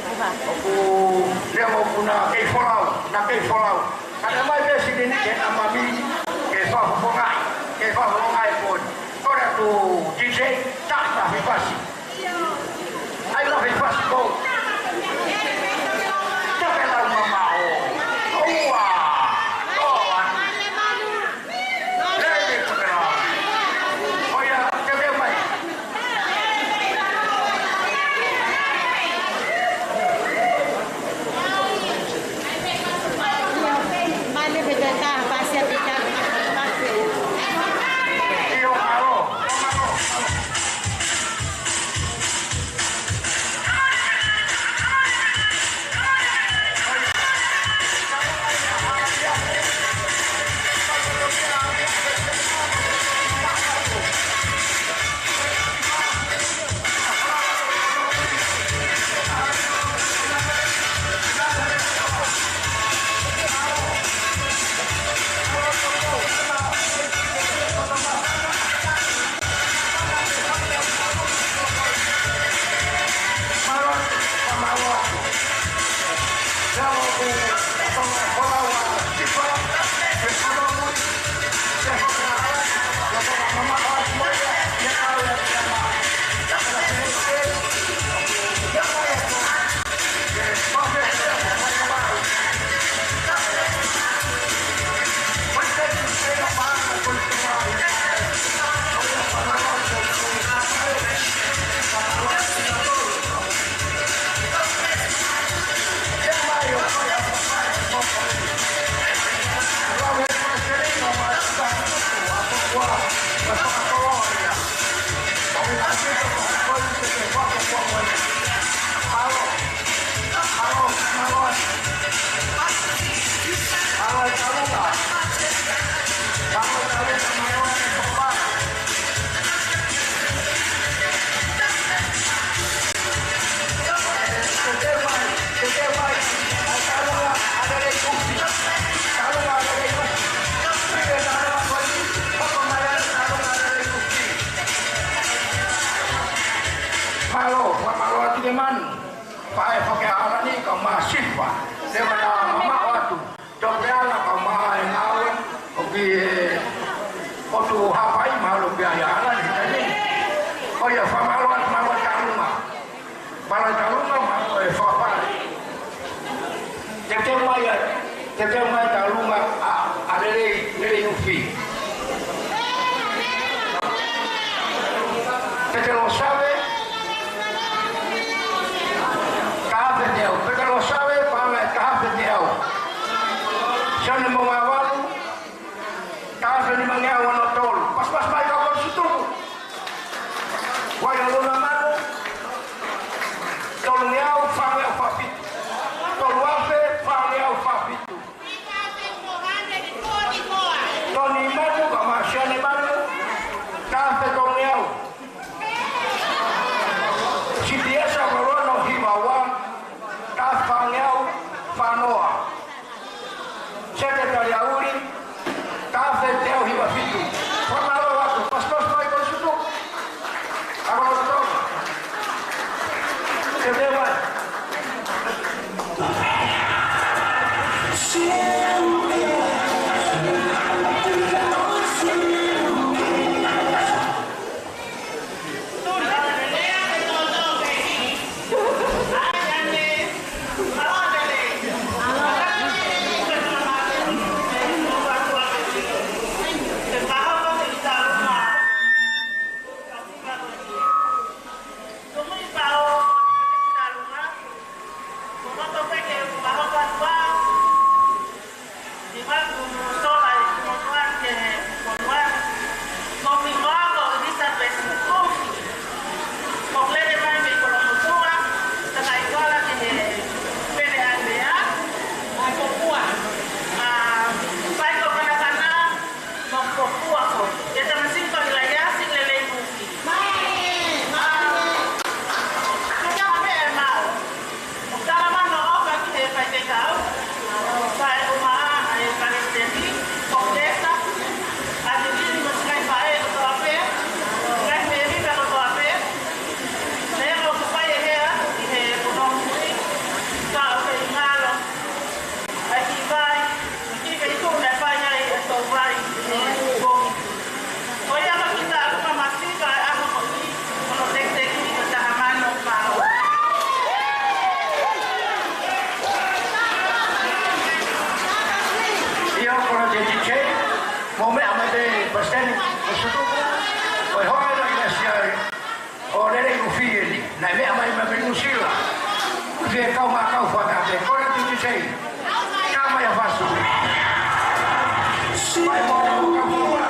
Tuhan. Aku dia mau guna ke folau, nak ke folau. Ada mai be sini ni ke amami ke fongai pun. Kau dah tu DJ tak dah fasi. Ai dah fasi kau. Tak ada mama. Momento amate bastante besutu. Oi hoi na Indonesia. O nere ufili. Na me amai ma Venezuela. Dia kau makau fakabe. Kau nanti disei. Kama ya fasu. Vai moda kau fora.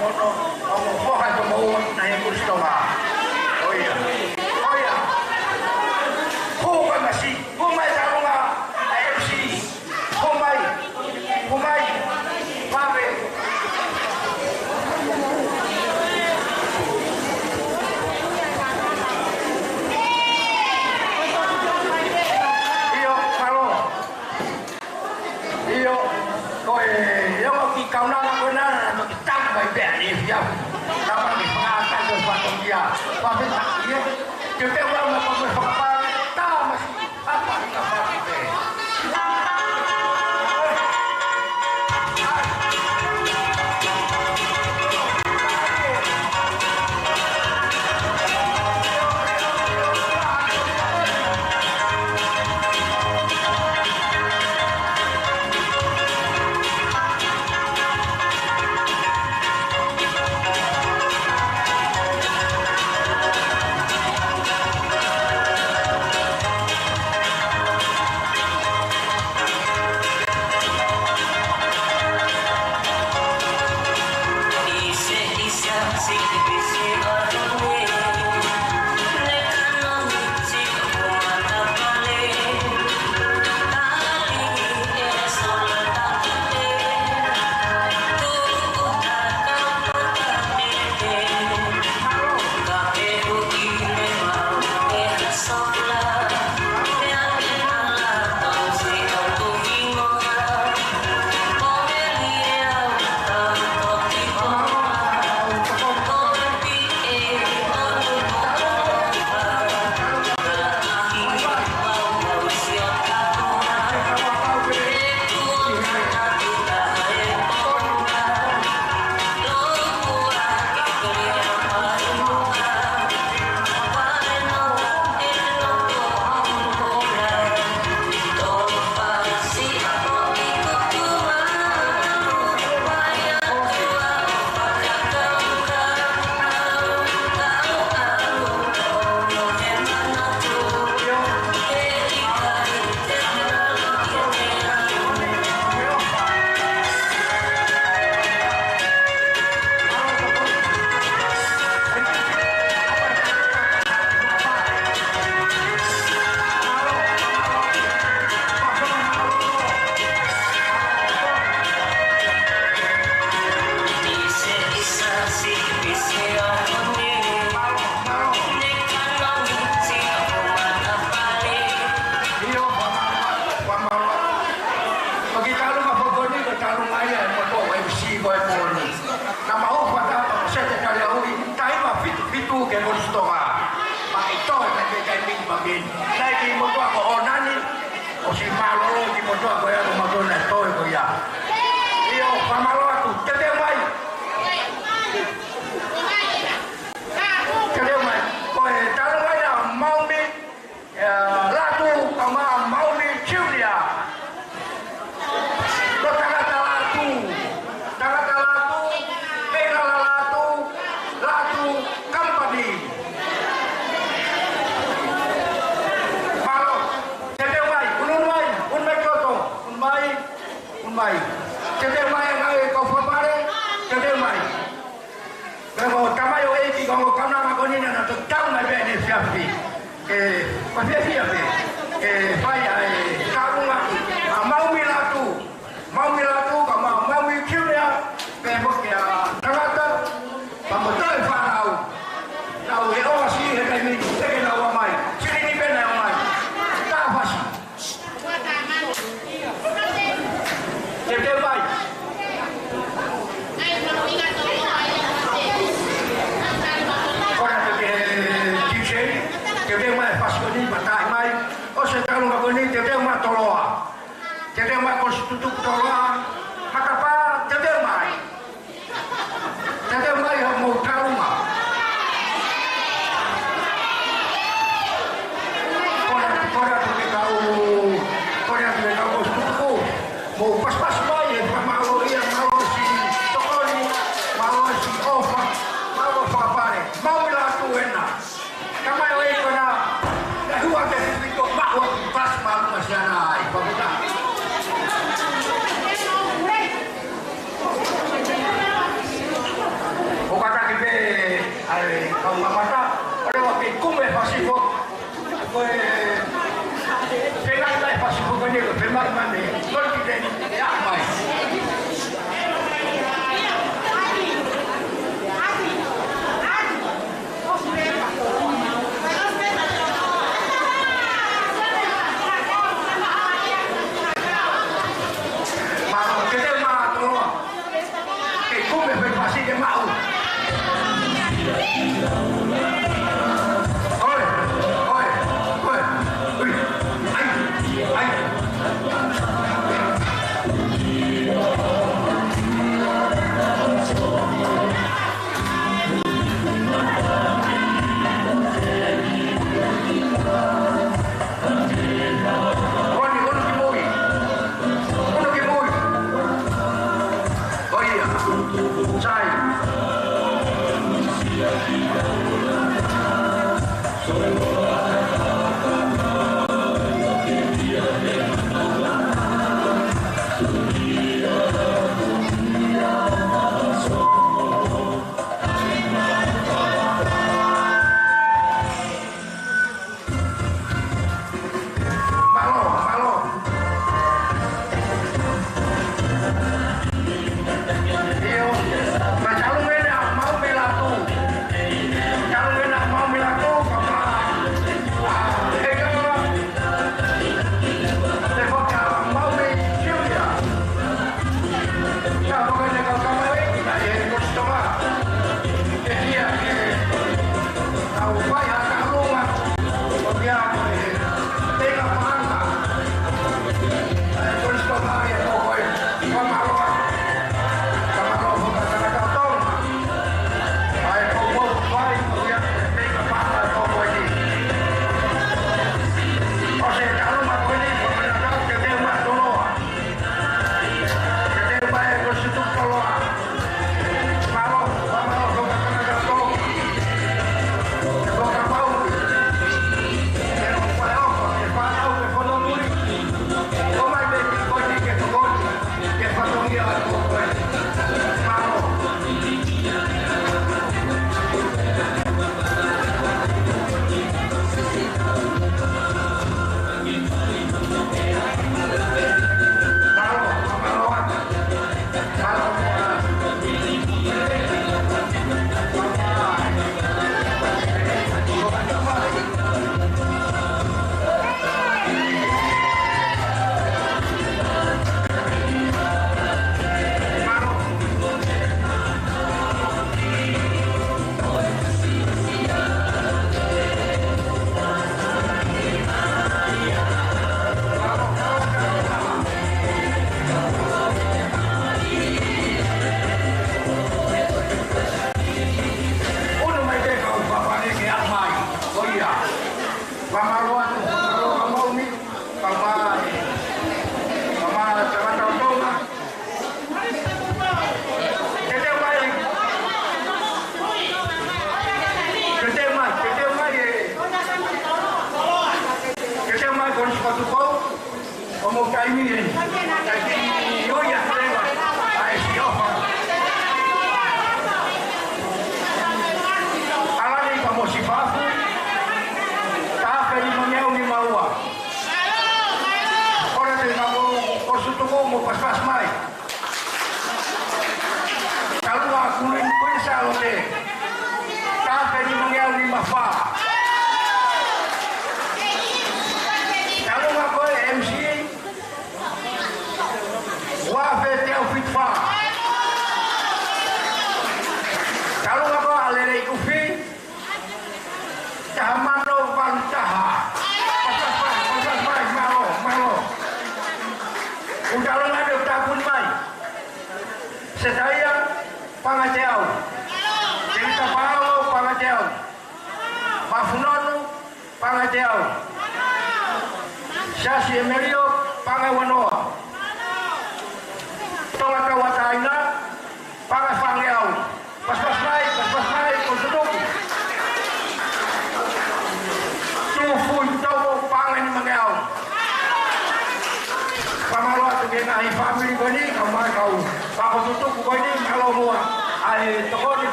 Mohon mau naik kursi toga. Oh iya. Kau masih, kau mai tahu nggak? AFC, kau mai, pabe. Iyo, yang mau kau nak benar atau kita baik ni siap. Dapat dipengaruhi oleh patong dia. Pabe tak dia, kita orang mau berapa? Tak masih apa kita pabe.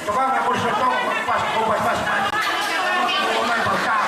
Toka ako sa tong pas pas. Mo may bangka.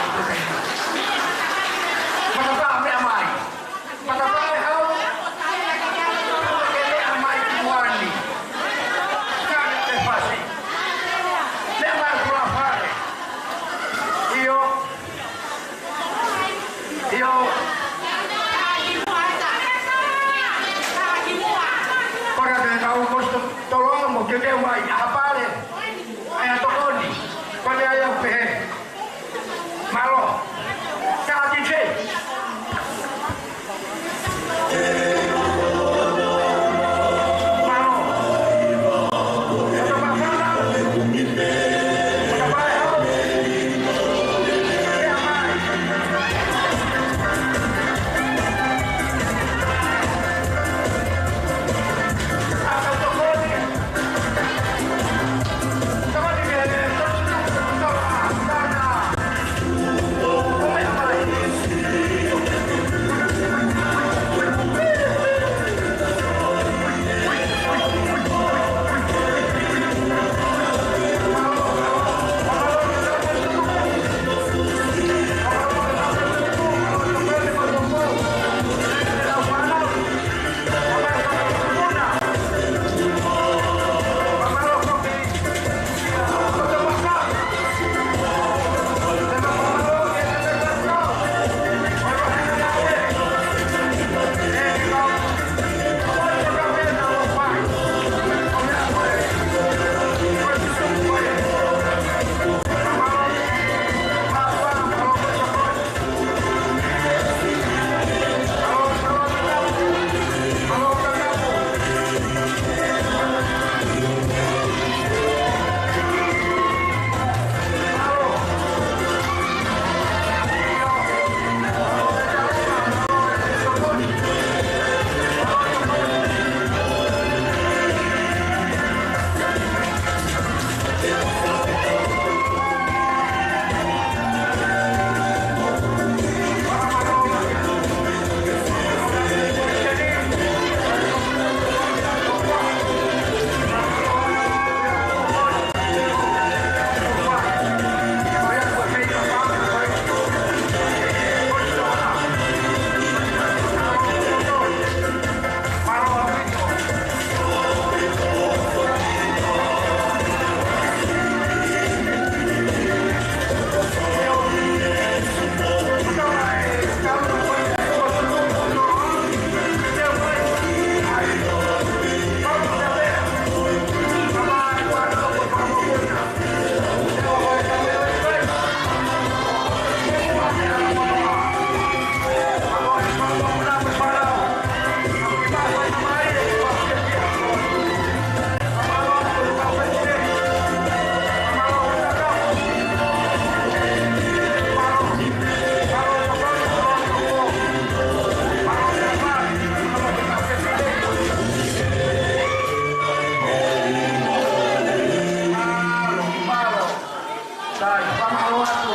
Sai, pamalo atu.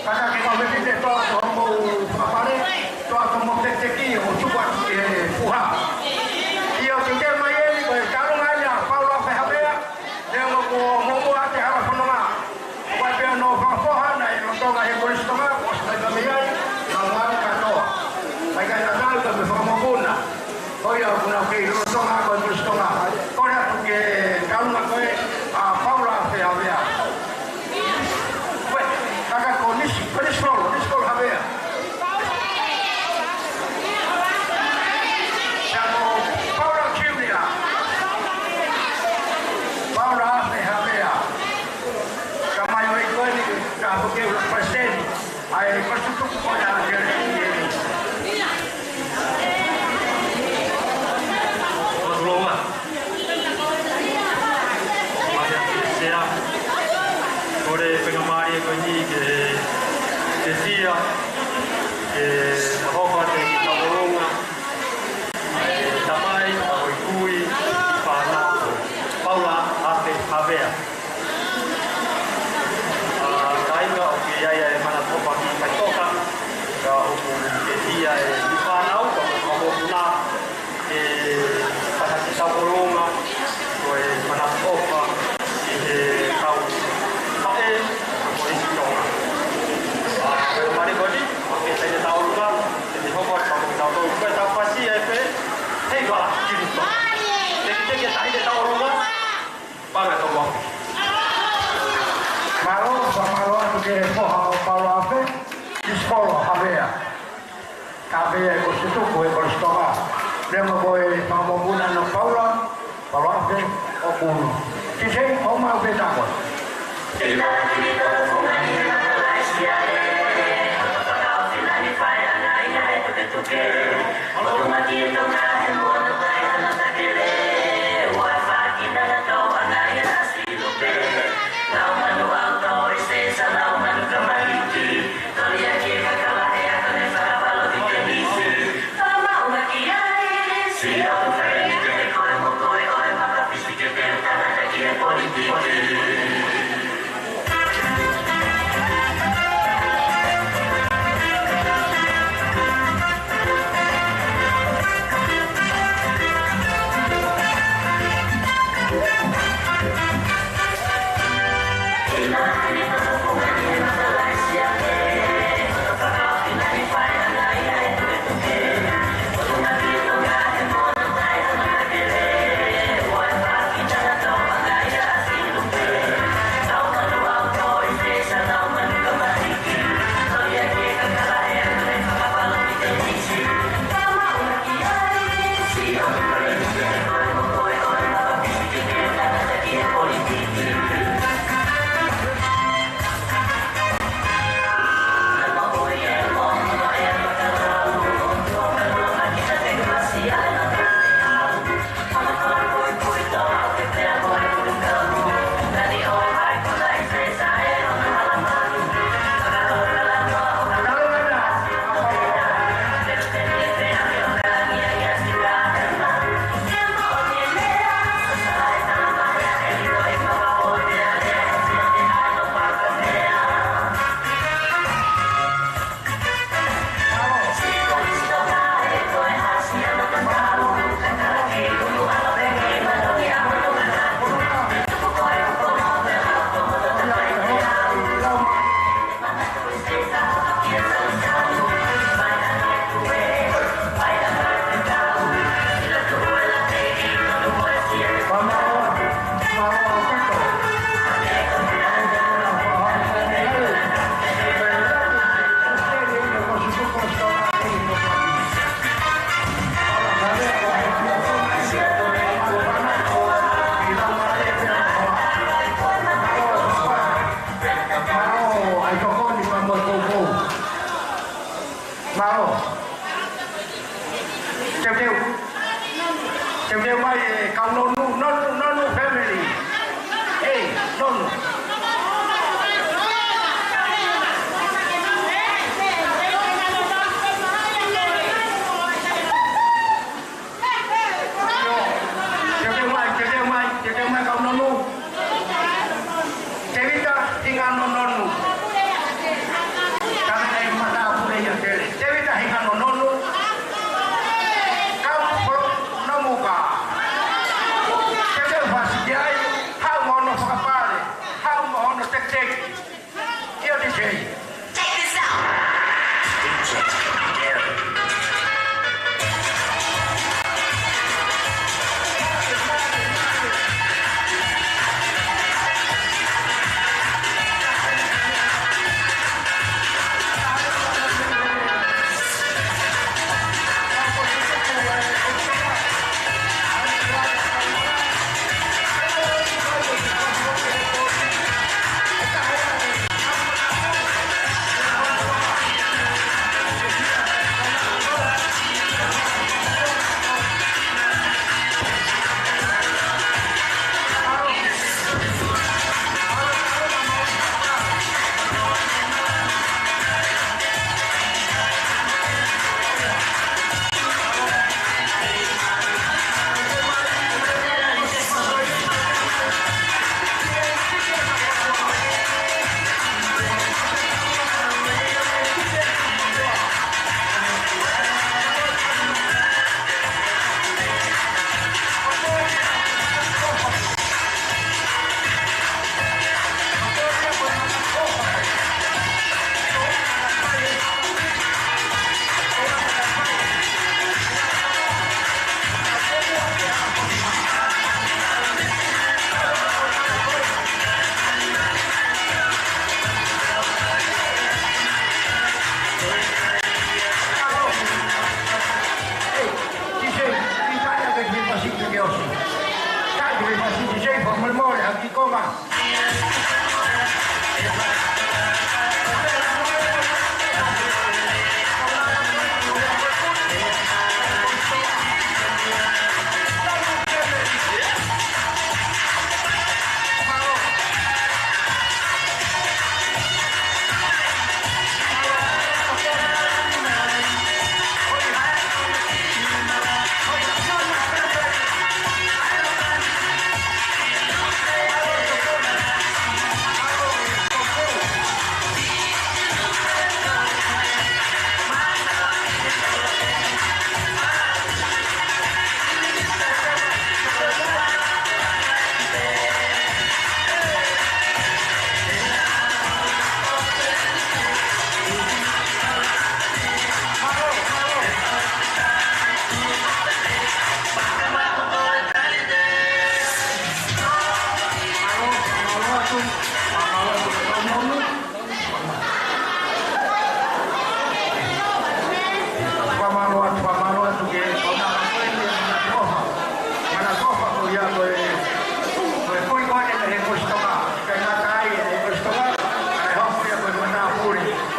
Kaka ke kau bete toa tu homo apare, toa tu mo teki o chupa puha. Ia ke mai ele ko karu nganya Paulo Ferreira. Dia mo ate hala fonoma. Wa pe no fa na no toga he polistoma, ko sai ka mei. Na ngara ka toa. Ai ka na ka me fa mo bona. Oia kuna ke no toga ko polistoma. Kora tu ke karu na ko a Paulo Ferreira. Kaka konis solo habea. Siamo Paolo Cimia. Paolo habea. Kamayo ikoni ka buke presenti. Ai pasutu ko na Roma. Ore pengamari ko ni ke sia hoka te tabolonga tamai o kui pana Paula ate habea kainga o ke ia mana topa ki kai toka ka o ke sia di pana o ko puna pana te tabolonga ko mana topa kau mari bodi oke saya tahu lah jadi hokor kamu tahu tu tahu pasti apa hei gua gitu jadi kita tahu tahu rumah pangat tu bang Malo atu ke Paulo Afe di sekolah habea. Kabea ko situ ko polistoma. Dia mo boy pamobuna no Paulo Afe o kuno. Kisei o ma beta ko. Politiche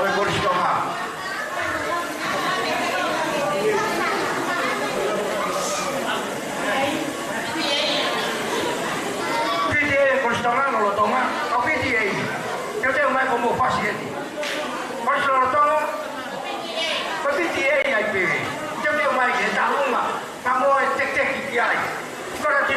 oi Koristonga. PTA Koristonga no lotonga, o PTA. Eu tenho mais como paciente. Koristonga, o PTA ai pe. Eu tenho mais que tá uma, kamo tek que ai. Agora te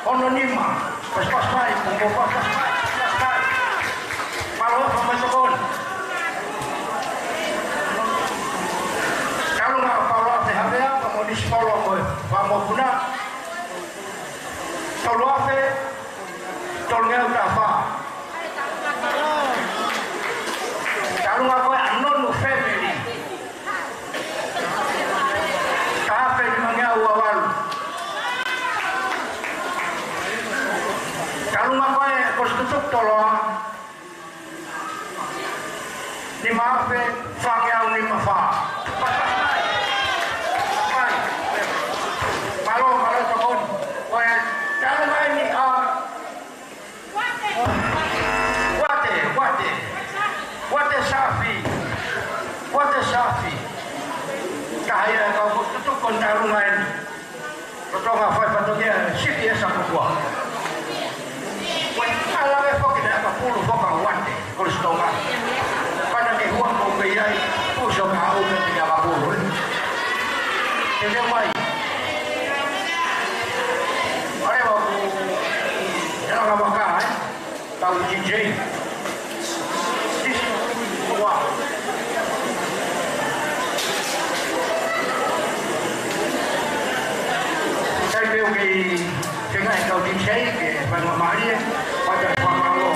ono nima pas mai punggo pas mai kalau pemasokon kalau nggak kalau apa kamu di sekolah kamu guna kalau apa tolnya udah apa kalau nggak kau non family apa yang mengawu awal kalau nggak kau tutup tolong ni maafe fang yang ni mafa malo tokon kaya kalau mai ni wate safi kaya kau tutup kontarungan totong apa patungnya siti esa kwa kalau efok tidak apa puluh foka wate kalau setonga pada kehuang kau bayai puso kau ketika kapulun jadi mai ada waktu dalam makan tahu cincin wah saya pergi dengan kau cincin ke pada mari pada pangalo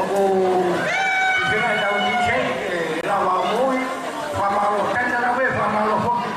aku dengan tahu di sini lawa mui pamalo kan dalam pamalo fokus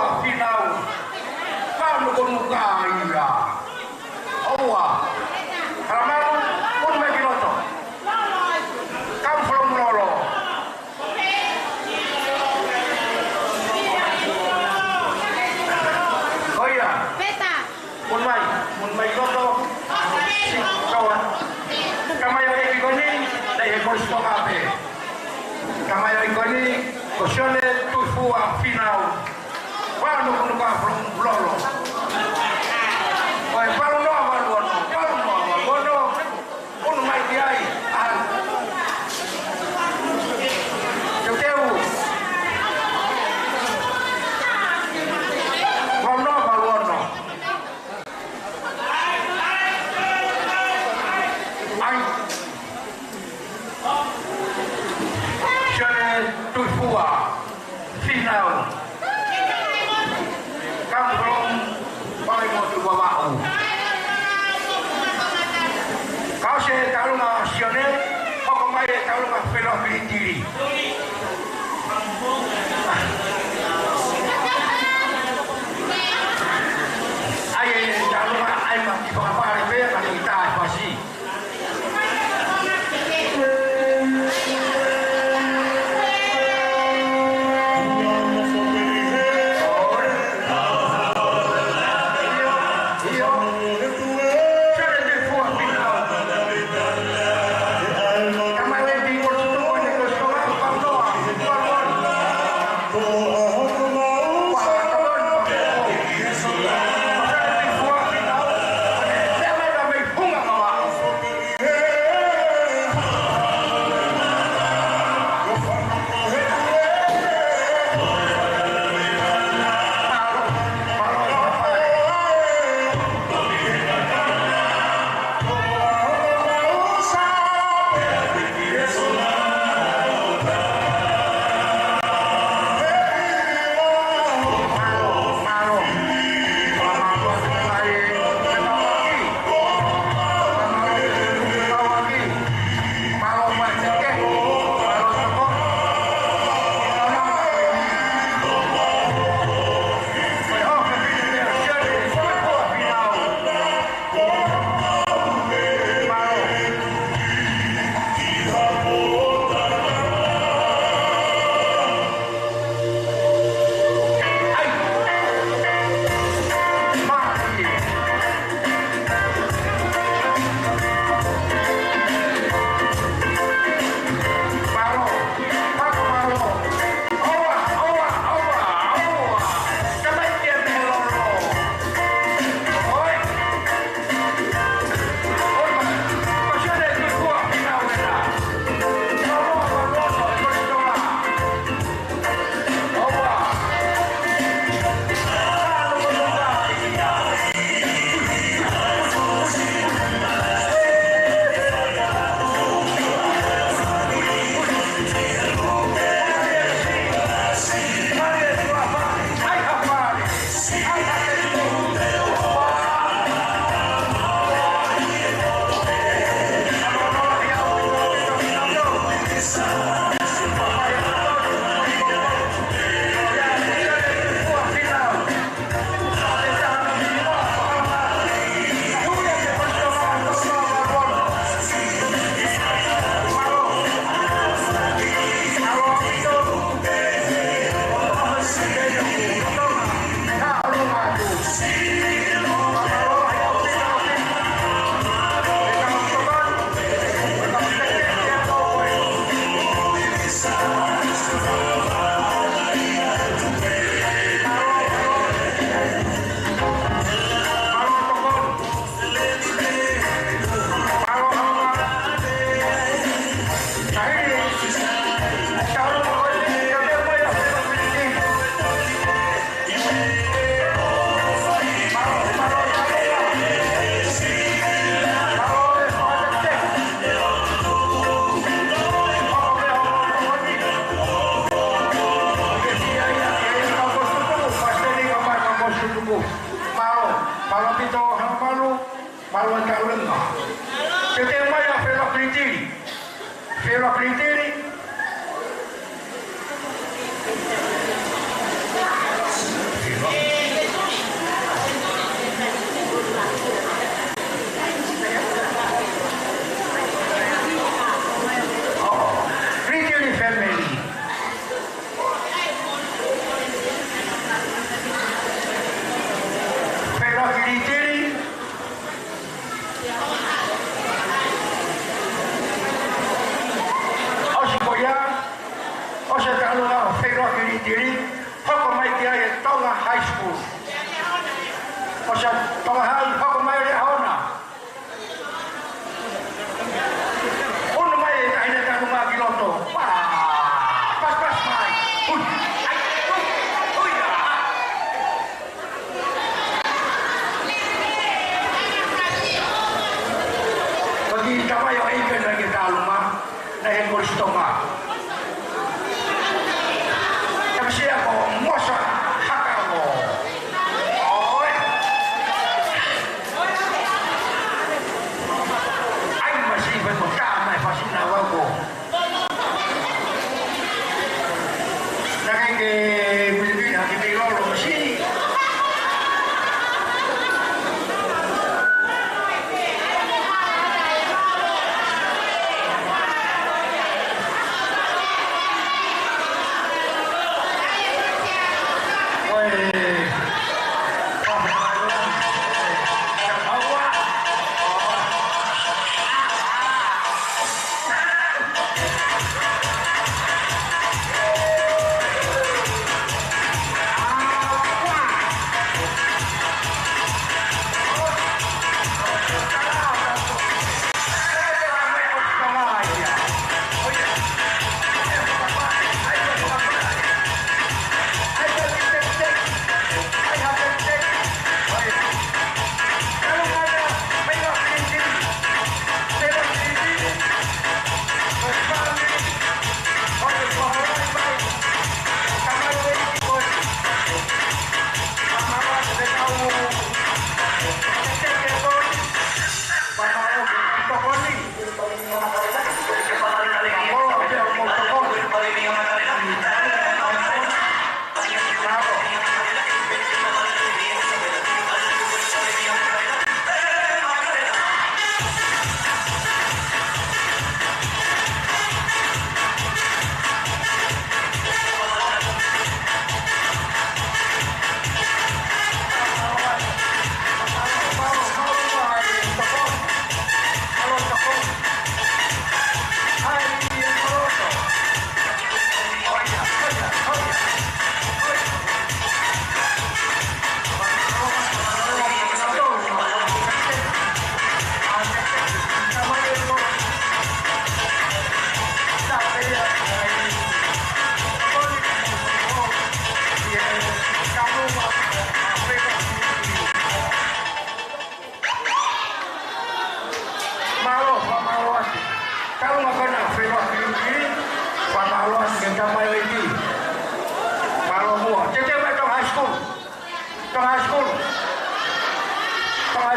fua final. Kau pun muka iya. Allah. Kalau pun mai kiloto. Come from Lolo. Oh iya. Pun mai kiloto. Kawan. Kamayo ikoni dai posto kape. Kamayo ikoni kosione tu fua final. Quando non va from Lolo. Poi parlo no, uno mai di ai. Yo teu. Quando no. Ai. C'è tu fua final. Come from Palembang to Bawau. Kau saya tahu nasional, kau kembali tahu nak filosofi diri. Ayah tahu nak ayah mati apa lepas kalau kita pasti. malo famaloati. Kalau nggak kena film ini, famaloati kita main lagi. Malo buah. Jadi macam high school, high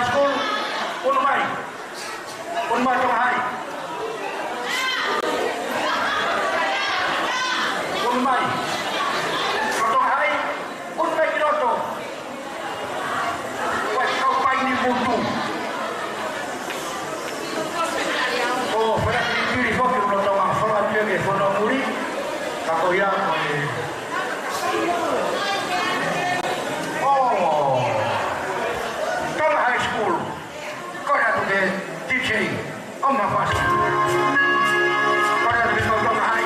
school, pun main tong hai, pun main. Tong hai, pun main roto. Kau main di buntu. Oh, pada diri kau belum tahu apa dia ke fono muri, kau yang oh, kau high school, kau dah tu ke teaching, om apa sih? Kau dah tu ke tong hai,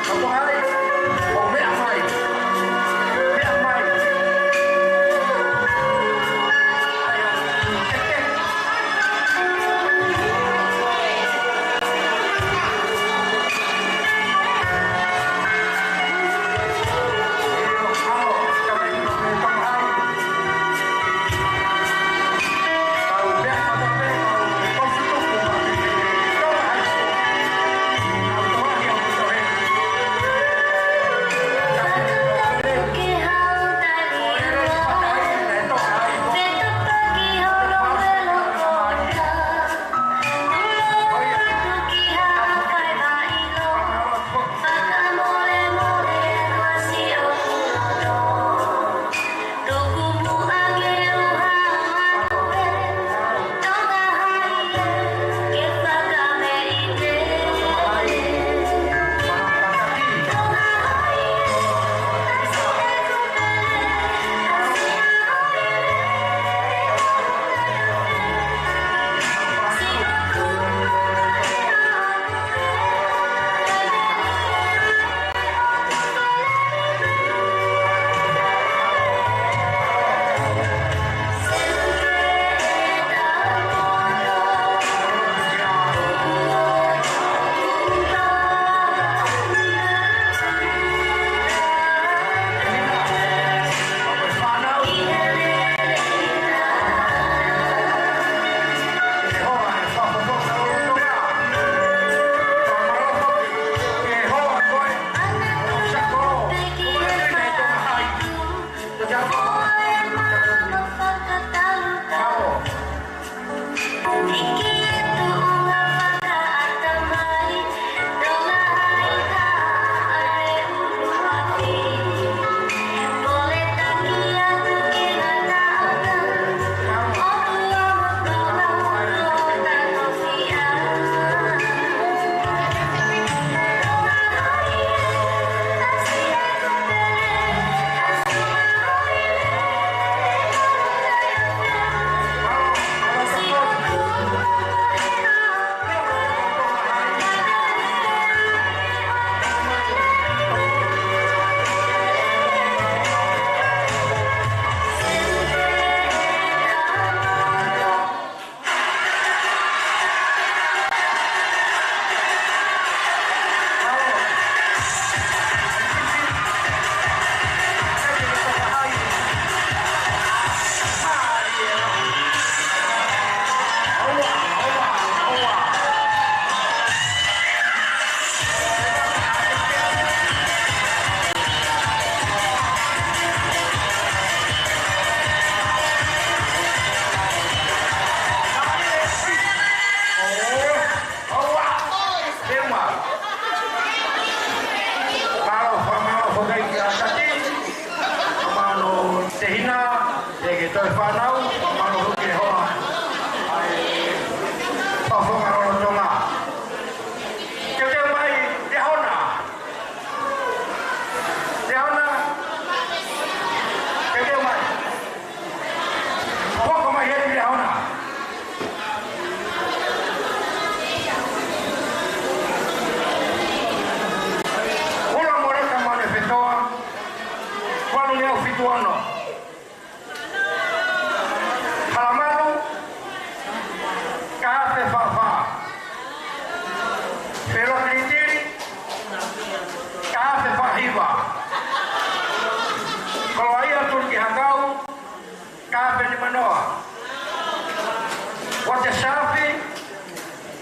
oh me amai.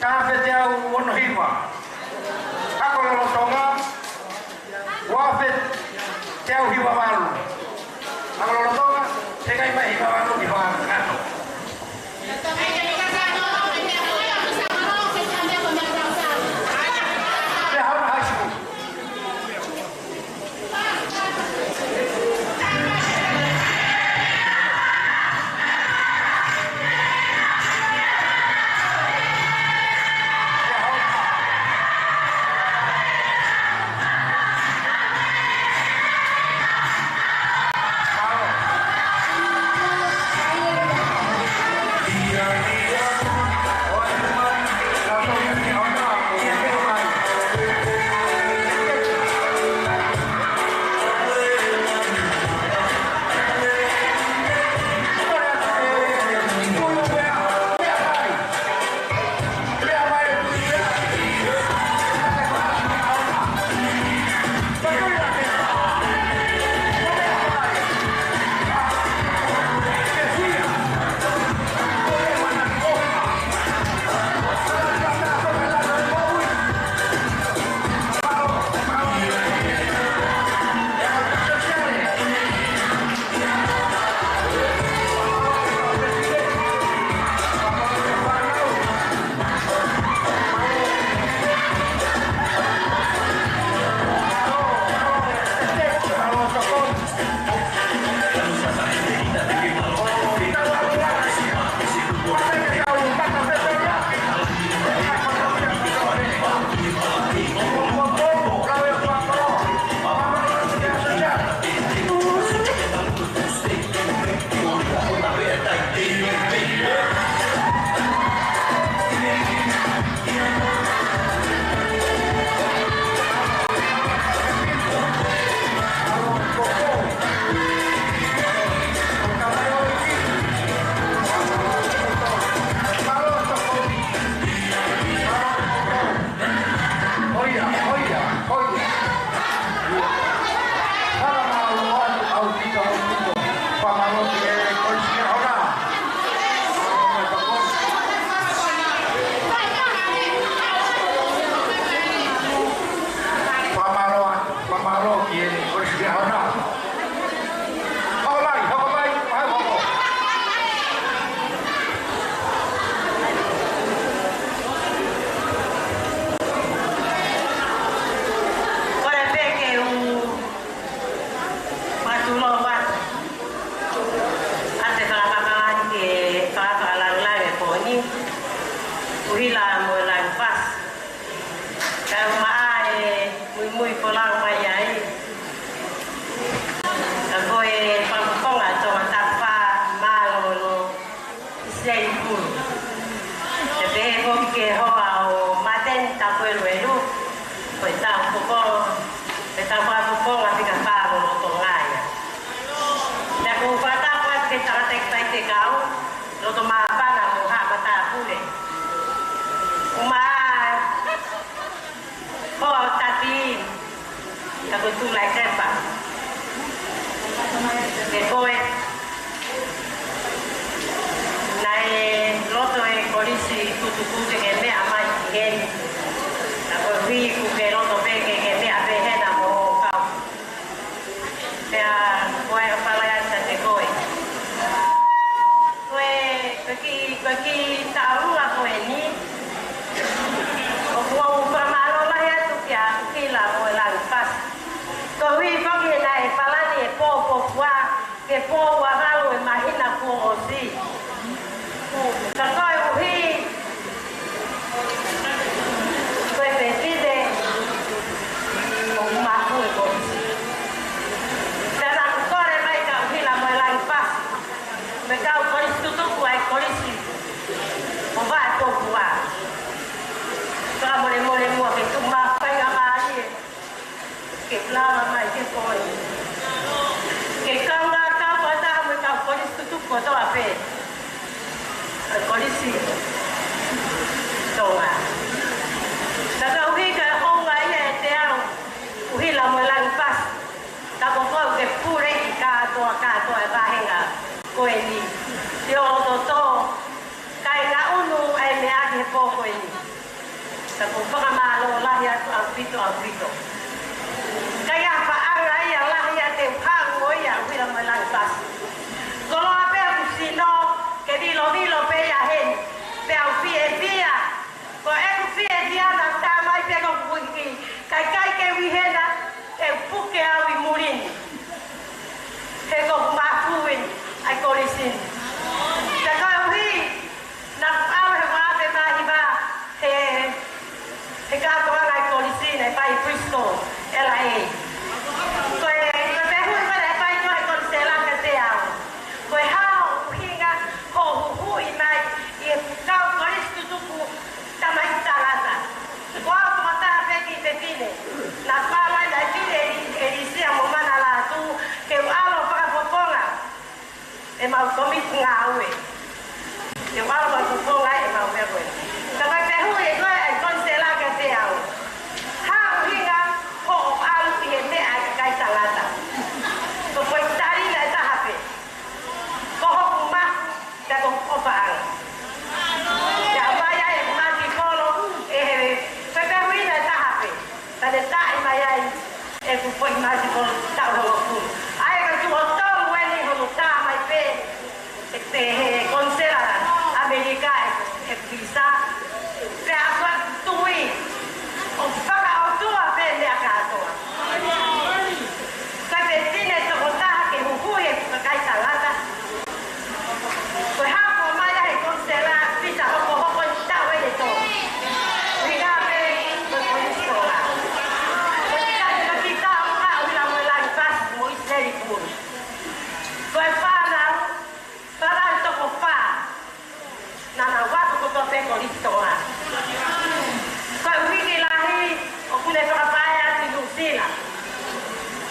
Kafe te au ono hiwa. Ako lo tonga. Wafe te au hiwa walu. Ako lo tonga. Te kai mai hiwa walu hiwa kato. Te hauna high school. Yo, toto, kaya nga uno ay may agi po ko ini. sa kung pangamalo lahi at ang pito. Kaya paangay ang lahi at ang pangoy ang wilang malangkas. Kolo ape ang sino, ke dilo pe yahen, pe ang pia. Ko ek pia dia na tamay pe ko kuiki, kai ke wihena, e puke awi murin. He ko mafuin, ai ko lisin. Sa kawi, nag-awe mabe mahiba, he ka ko ai ko lisin, ai pai Cristo, LA. Ko e pehu ko ai pai ko ai ko sela ka te au. Ko hao hinga ho hu mai e ka ko listu tuku tamai talata. Ko au mata peki pekine. Na pala na kile elisia mo mana la tu ke alo para poponga. E mau komit ngawe. Ke alo para poponga e mau pego. Tamai pehu e ko ai ko sela ka te au. Hao hinga ho au e me ai kai talata. Ko foi tari na ta hape. Ko ho kuma ta ko opaan. Ya vaya e mati kolo pepe huina ta hape. Ta de ta i mai ai e ku foi mati kolo ta ho ku. Ai ka tu hoton weni ho ta mai pe. Konsela Amerika e visa. Pe apa tui. O faka o tua pe le akato. Ka pe tine to hota ke hu e ka salata. Ko ha ko mai ai konsela visa ho ta we de to. Riga pe ko istola. Ko ka kita ha ula mo la pas mo iseri ku. Ko fa na para to ko fa. Na wa ko to pe ko istola. Ko wiki lahi o kule to pa ya ti Lucila.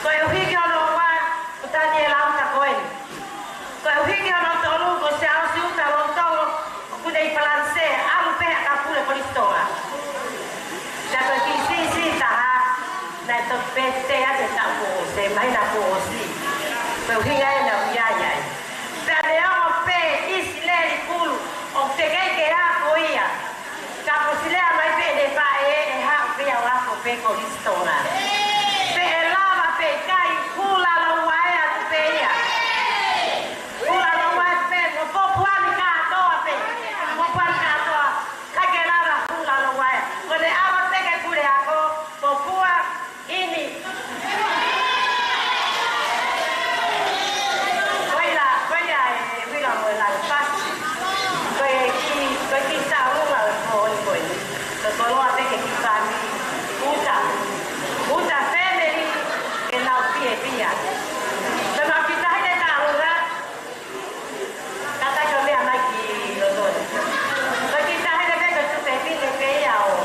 Ko wiki ono wa Daniela uta koen. Ko wiki ono tolu ko se au si uta lo tolo ku dei balance alu pe ka pule ko istola. Da ko ki si ta na to pe te ya de ta ko se mai na ko si. Ko wiki ai na ya ya. Da le o pe isleri kulu o te ke ha ko ia. Ka po sile mai pe de pa e ha pe ya wa ko pe ko istola. Pe lava pe kai kula lo wa ya pe ya. Kula lo wa pe mo po puani ka to pe. Mo puani ka to. Ka ke lava kula lo wa ya. Ko de ava pe ke kule ako po pua ini. Wila mo la pas. Ko ki sa lo la ko ni. Ko lo ate ke ki sa ni. Uta family e la pia. Pero kita hanya tahu lah. Kata kami anak ki lodon. Kalau kita hanya kita tu family le pia o.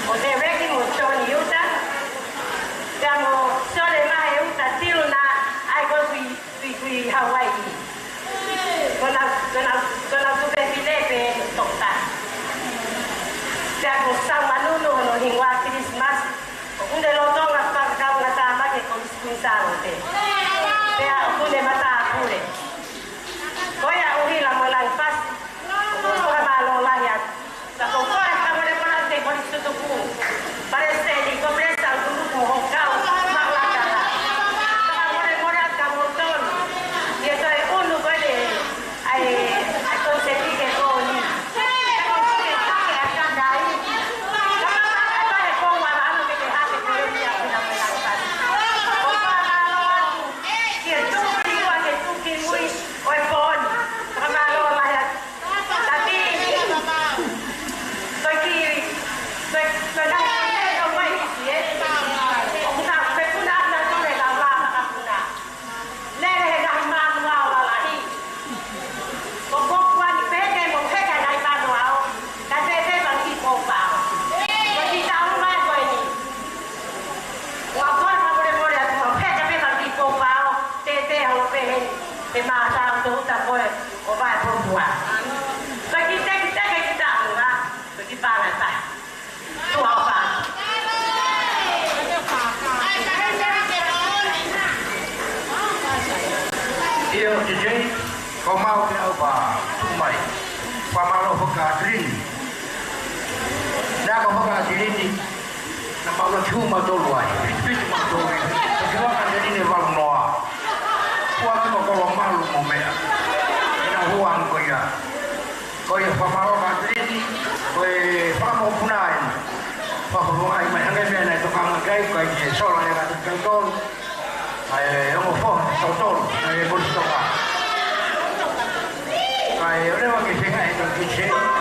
O de reki mo choni uta. Kamu sore mai uta tilu na ai ko pi Hawaii. Kena tu family pe tokta. Siapa sama nunu no hingga Christmas, udah lotong apa kau kata apa ke konspirasi te. Dia udah mata aku le. Kau ya uhi lah malang pas, kau malu lah ya. Tapi kau kamu le pernah te konspirasi tu. Parece di kau berasal dulu mohon kau malah kalah. Kamu le morat kamu ton. Dia saya unu kau le, ai konsepsi ke kau ni. Iyo DJ, kau mau ke apa? Tumai, pamalo pekadrin. kau pakai sini nama orang cuma tolong fit cuma tolong kita kan jadi ni orang noa kuat tu kalau malu momen ina huang kau ya pamalo kan sini kau pamo punai pamo punai mai hangai mai tu kang gai kau je soal yang kan tol ai yang phone tol ai bos toka ai orang yang kita itu kita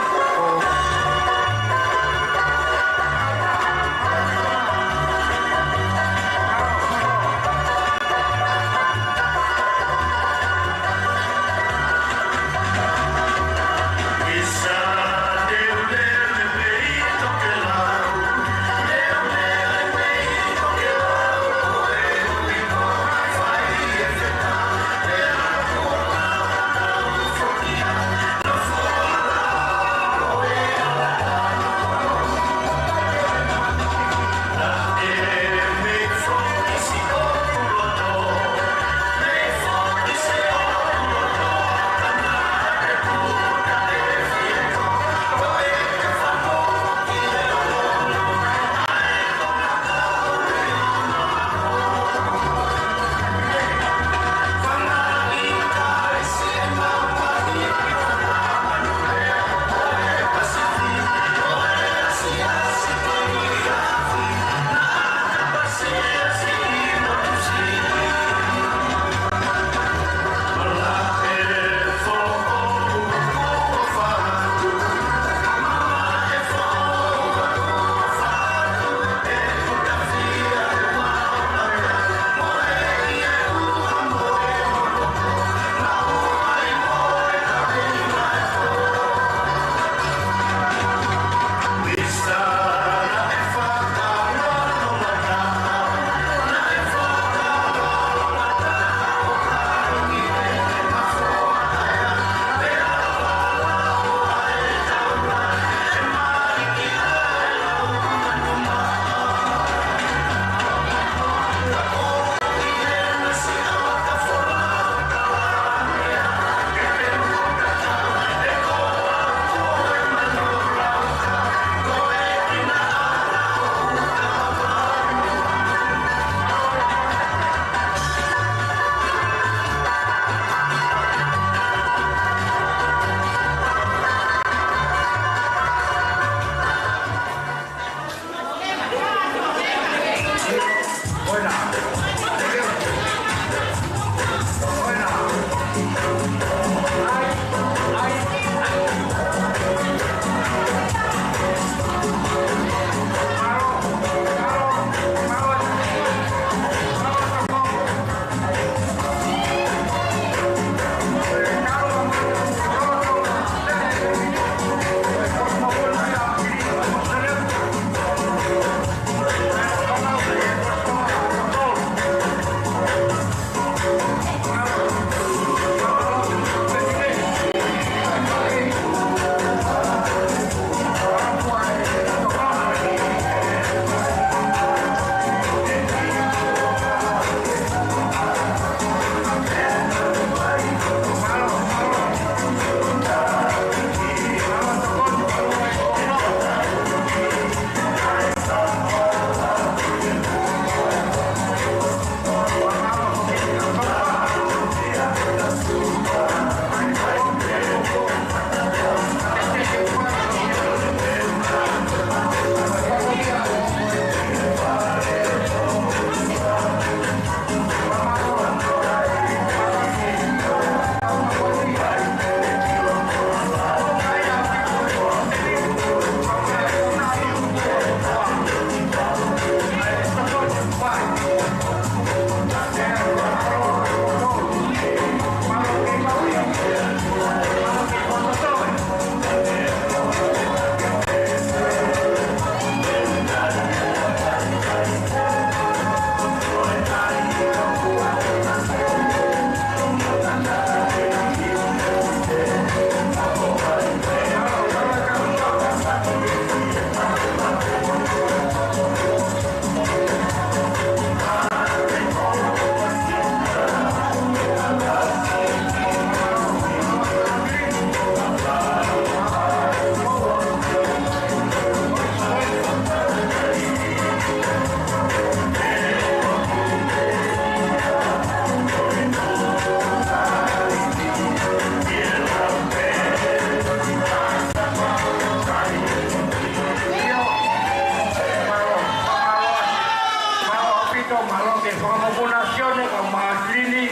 Pangumunazione ka maaslini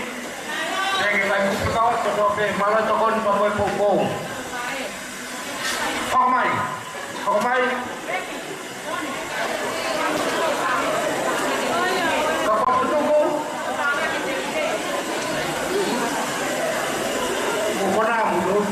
Nenge kai kupikawa todope malah tokon pamoy pupong Pakamay Kapag tutugo Mukuna mulut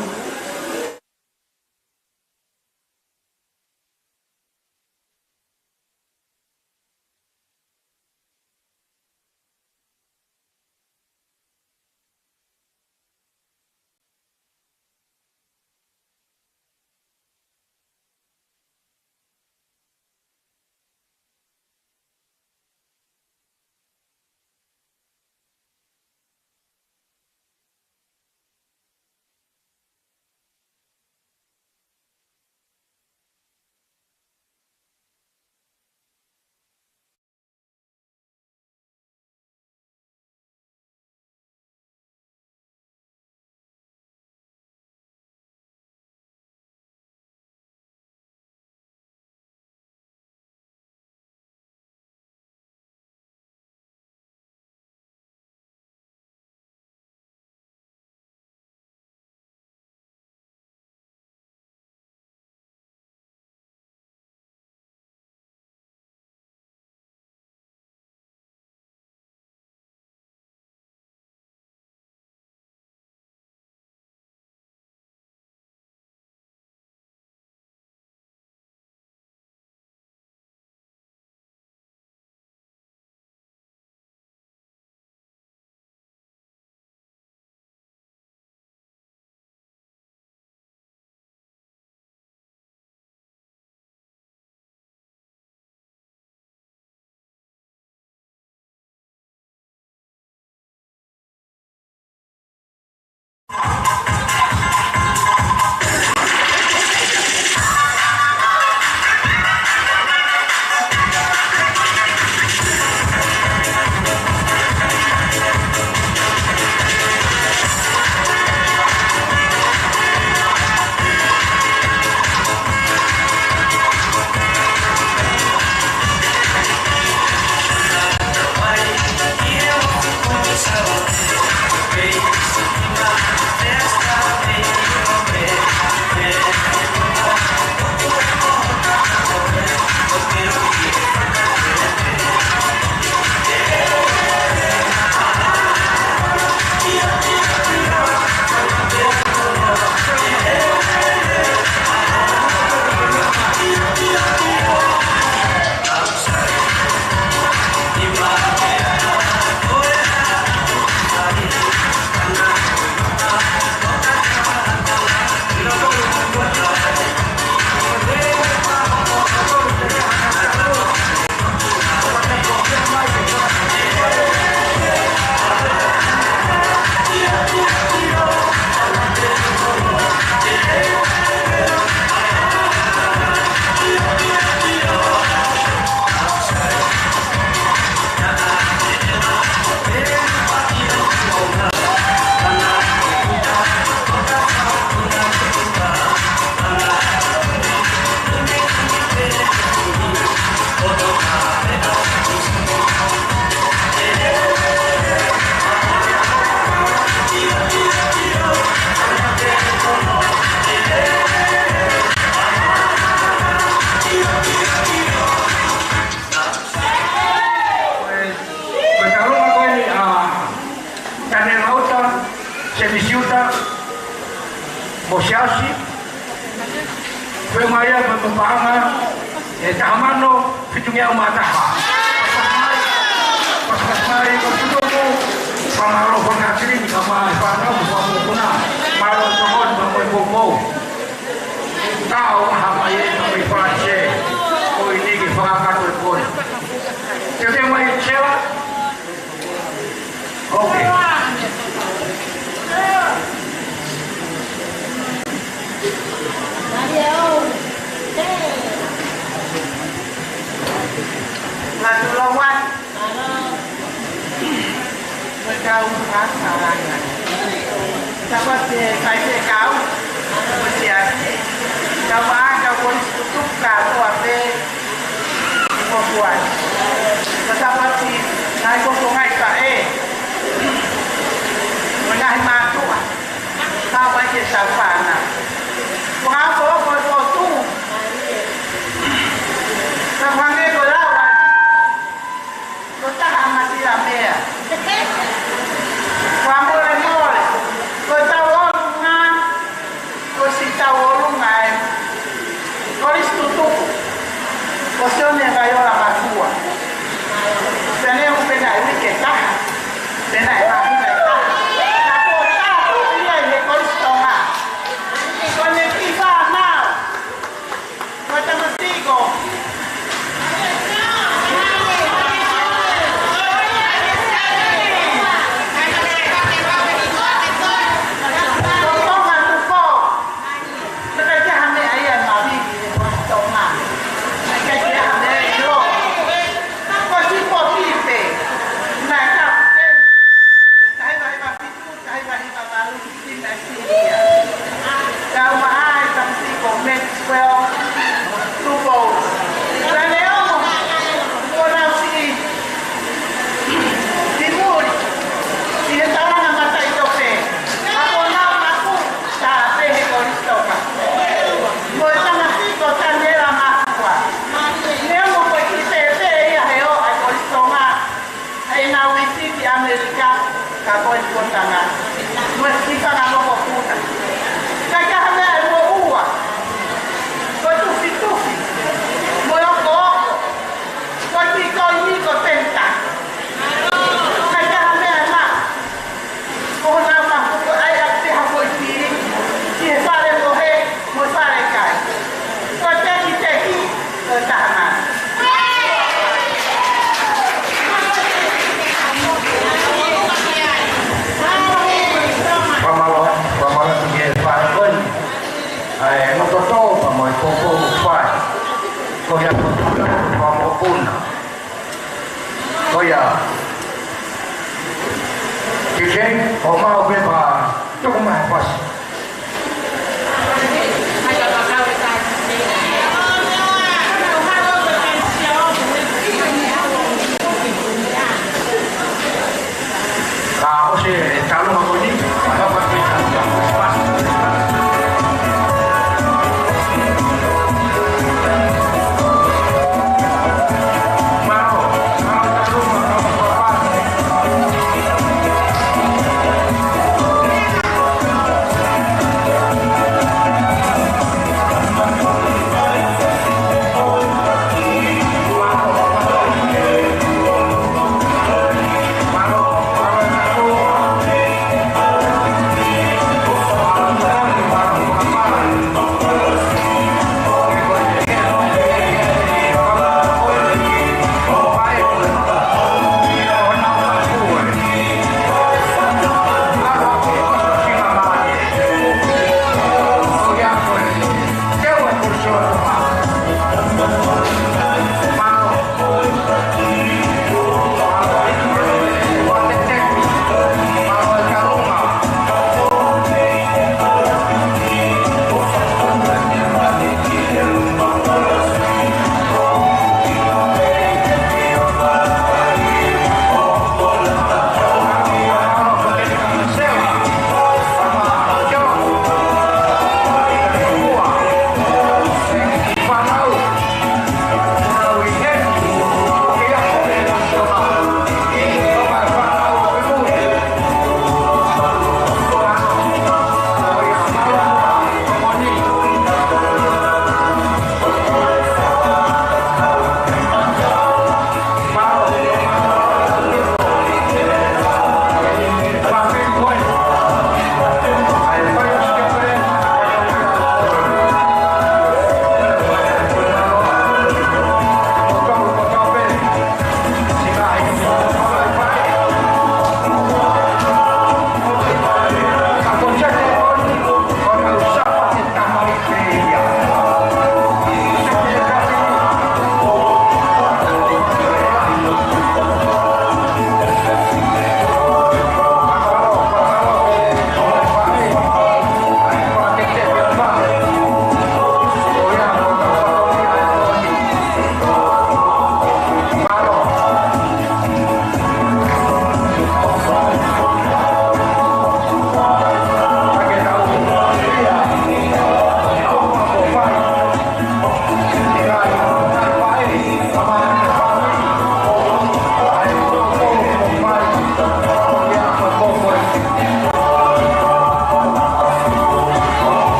Mosiasi, Pemaya Pembangan, Tamano, Fitungnya Umataha, Pasmai, Kosudomo, Pamaro Pangasirin, Kamar Panam, Pamukuna, Maro Tohon, Pamoy Popo, Tao Hamaye, Pamoy Pache, Koi Nigi Pangakatul Pon. Kasi may sewa? Okay. Lawan Mereka umat sarangan dapat saya kau bersiasi sama ada pun tutup kau apa membuat tetapi naik kosong Emoción de cayó la masúa. Tenemos que dar un que está. Tenemos que dar un que está. La cosa es que con esto más. Con el pipa más. No estamos chicos.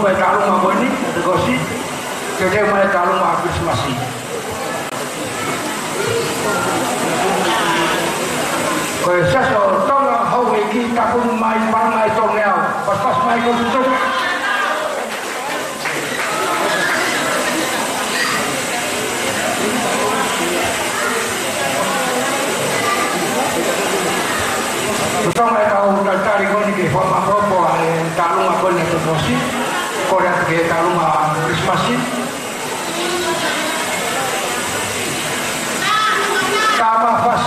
mai talung ma boni negosi ke mai talung ma Krismasi koe saso tonga hau iki tapun mai pangai tongel pas mai ko tutup Betul mai kau cari kau ni ke forma apa talung apa ni tu dosi kau dah ke talung Krismasi sama fas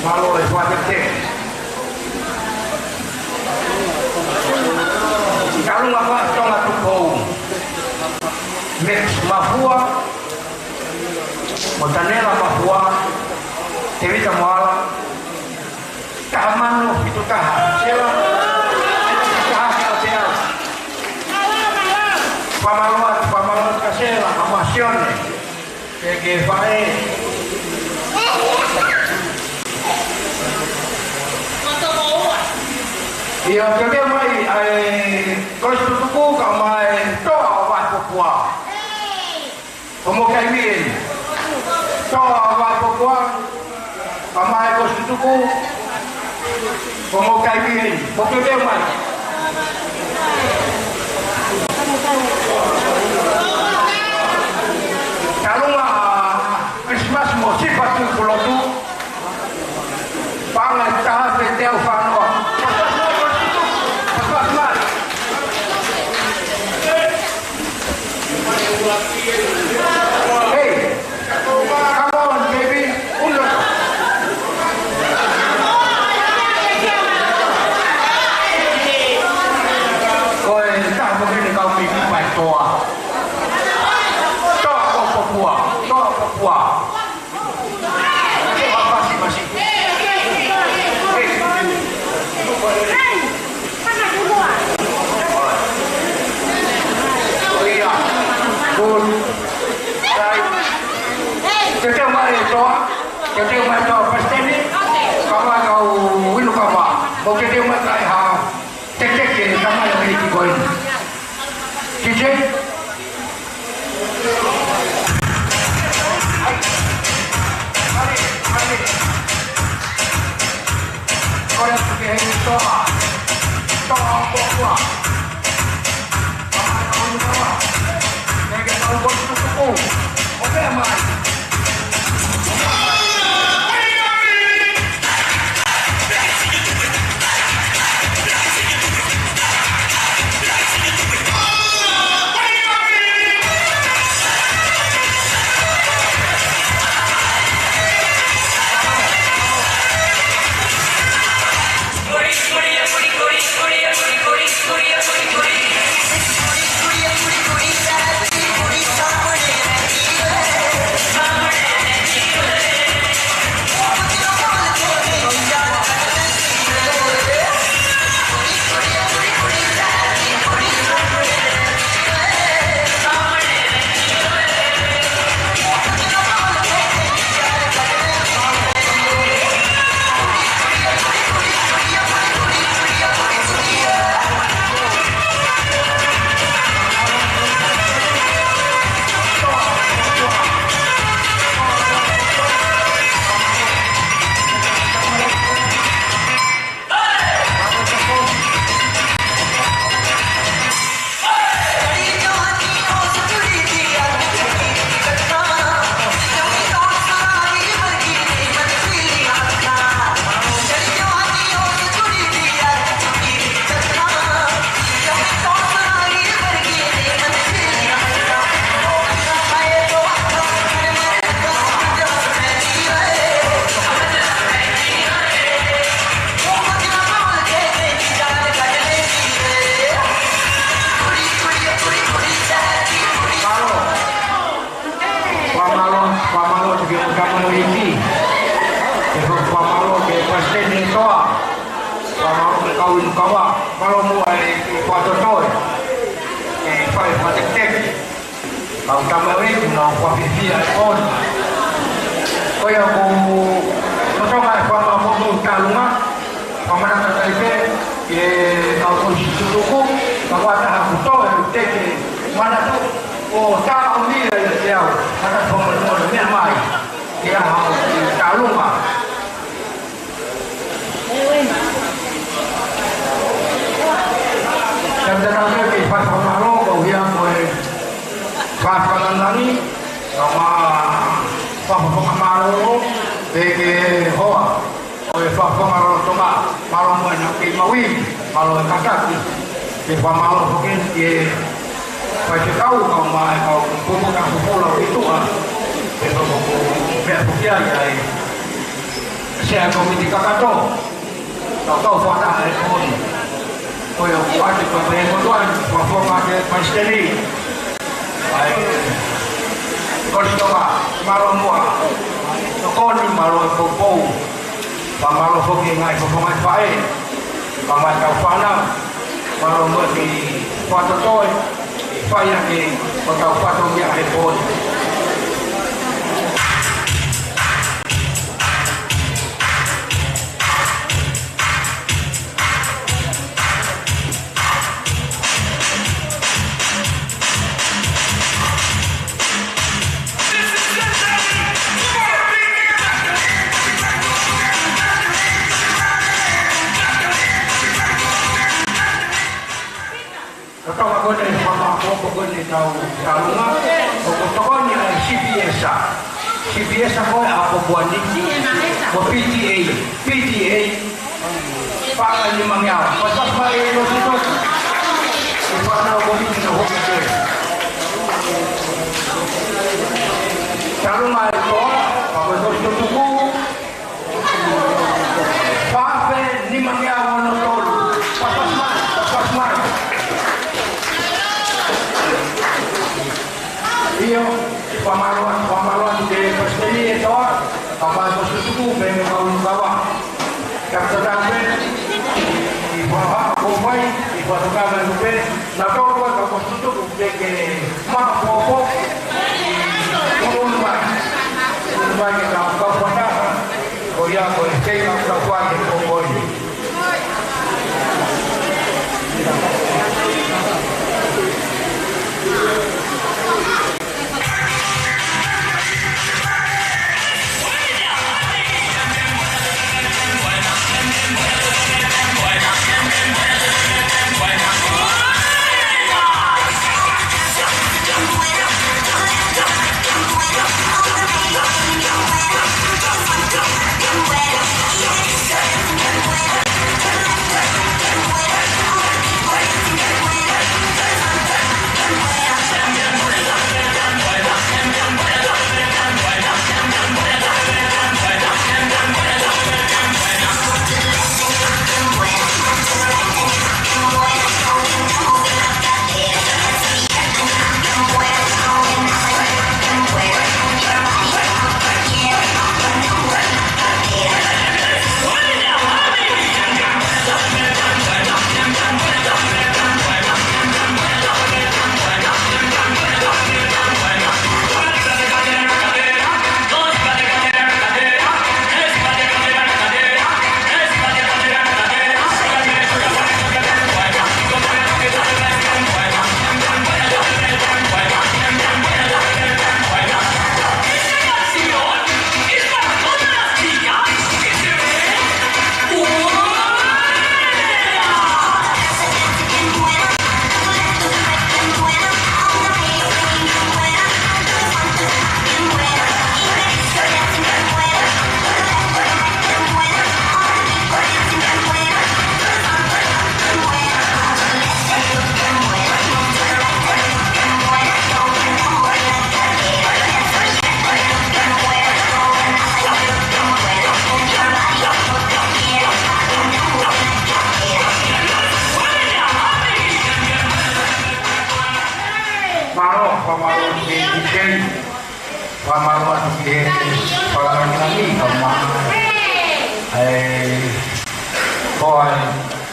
Malo le sua tete. Kalau apa tonga tuko. Mix mafua. Montanela mafua. Tevita moala. Tahamano itu taha. Sela. Taha sela. Pamaluat kasela amasione. Que vai Iyo kaya mai kalau tutuku kau mai toa awak Papua. Pemukai min toa awak Papua. Kau mai kalau tutuku pemukai min. Pemukai mai. Kalau Christmas mau sifat tu pulau tu, pangan cahaya betel fano. Hey, come on, baby. Uno. Kau tak begini kau bikin baik toa. Toa Papua, toa Papua. Apa sih masih? Hey, mana dulu? Oh iya, good. Au tamawin na kwa fifia on. Kwa hiyo kutoka kwa mafunzo taaluma kwa maana taifa au kushtuku kwa hata hakutoa uteke maana tu taa umbile yao hata kwa mmoja mia mai ya taaluma. Sebenarnya kita sama lo yang boleh pasangan lagi sama pasangan malu bagi hoa, oleh pasangan malu cuma malu menyakiti mawin, malu kasar, di malu mungkin dia pasti tahu kalau mau bukan pulau itu ah, itu biar dia ya, saya komiti kakato, tahu pada ekor. Foi o quarto para bem uma forma de pastelí. Aí, costuma malomua, toconi malo popo, pamalo foki ngai popo mai pai, pamai kau fana, malo mati foto toy, pai yang kau foto dia hepon. Taaluma kutokonya CPS ako ako buwan ni mo PTA para ni mangyaw pasas ba ilo dito para ko ni na ho dito taaluma ko ako dito ko pa ni mangyaw no tol pasas man iyo pamaluan di pasteli itu apa sesuatu memang bawa kapten di bawah kompai di bawah kamar lupa nato buat apa sesuatu ke mak pokok rumah kita kau pada koya koya kita buat di kompai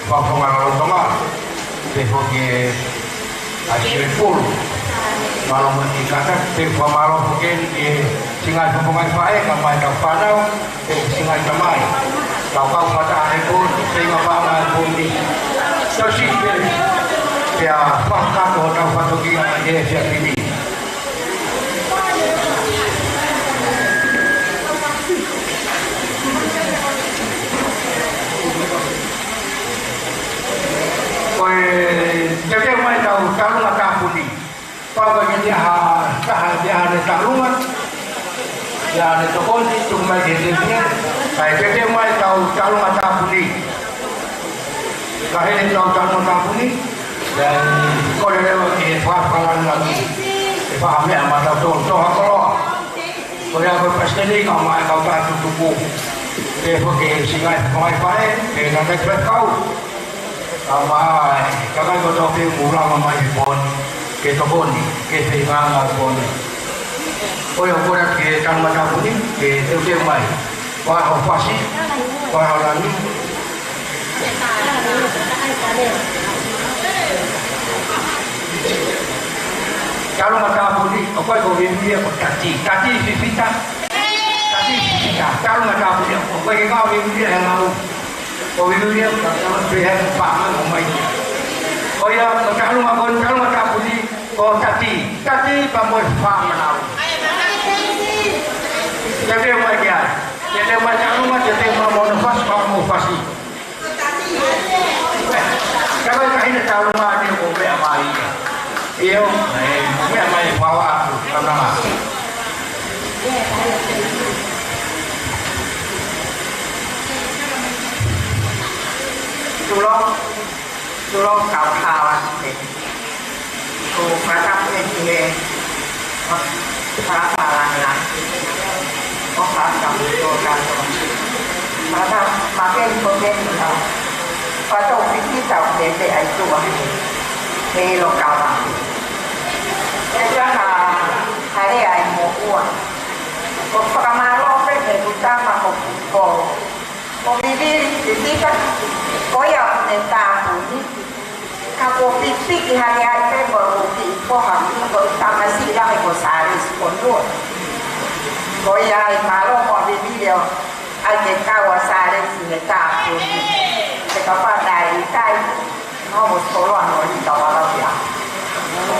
Papungan utama, sebagai hasil full Malo mo kata te pamalo bukan singai pembangai fae kamai kau panau singai kamai kau pada itu sehingga pangai bumi tersi ya fakta kau tahu patogi yang dia siap ini jadi mai tahu kalau nak kampuni papa dia ada tarungan dia ada tokon cuma dia saya jadi mai tahu kalau nak kampuni kahit tahu kalau kampuni dan kalau dia papalan lagi paham ya mata tu kalau aku pasti ni kau mai kau tak tutup dia pergi singai mai dia nak kau Amai, kakak kau tahu dia murah mamai pun, kita pun, kita ingat pun. Oh yang korang kita macam pun ni, kita dia mai, wah opasi, wah lagi. Kalau macam pun ni, apa kau dia kati fifita. Kalau macam pun ni, apa kau dia yang mahu. Kau itu dia kalau pihak pangan rumah ini. Oh ya, kalau macam puni, kau tadi kamu pangan. Jadi macam, jadi macam rumah jadi mau nafas kamu pasti. Kalau kahit tahu rumah dia kau boleh apa ini? Iyo, boleh apa ini bawa aku karena. Tulong kau kawan ni, tu macam ni pasaran lah, pasaran tu kan, macam makin tau, pasal kita beli itu ni lo kawan, jadi hari ay mau kau pernah pergi utama kau bibi kan koyak neta pun kalau pipi hari-hari tu baru pipi kau sama silang kau saris pondok koyak malu kau bibi dia ada kau saris neta pun sekarang dari kai kau mesti tolong orang tahu apa dia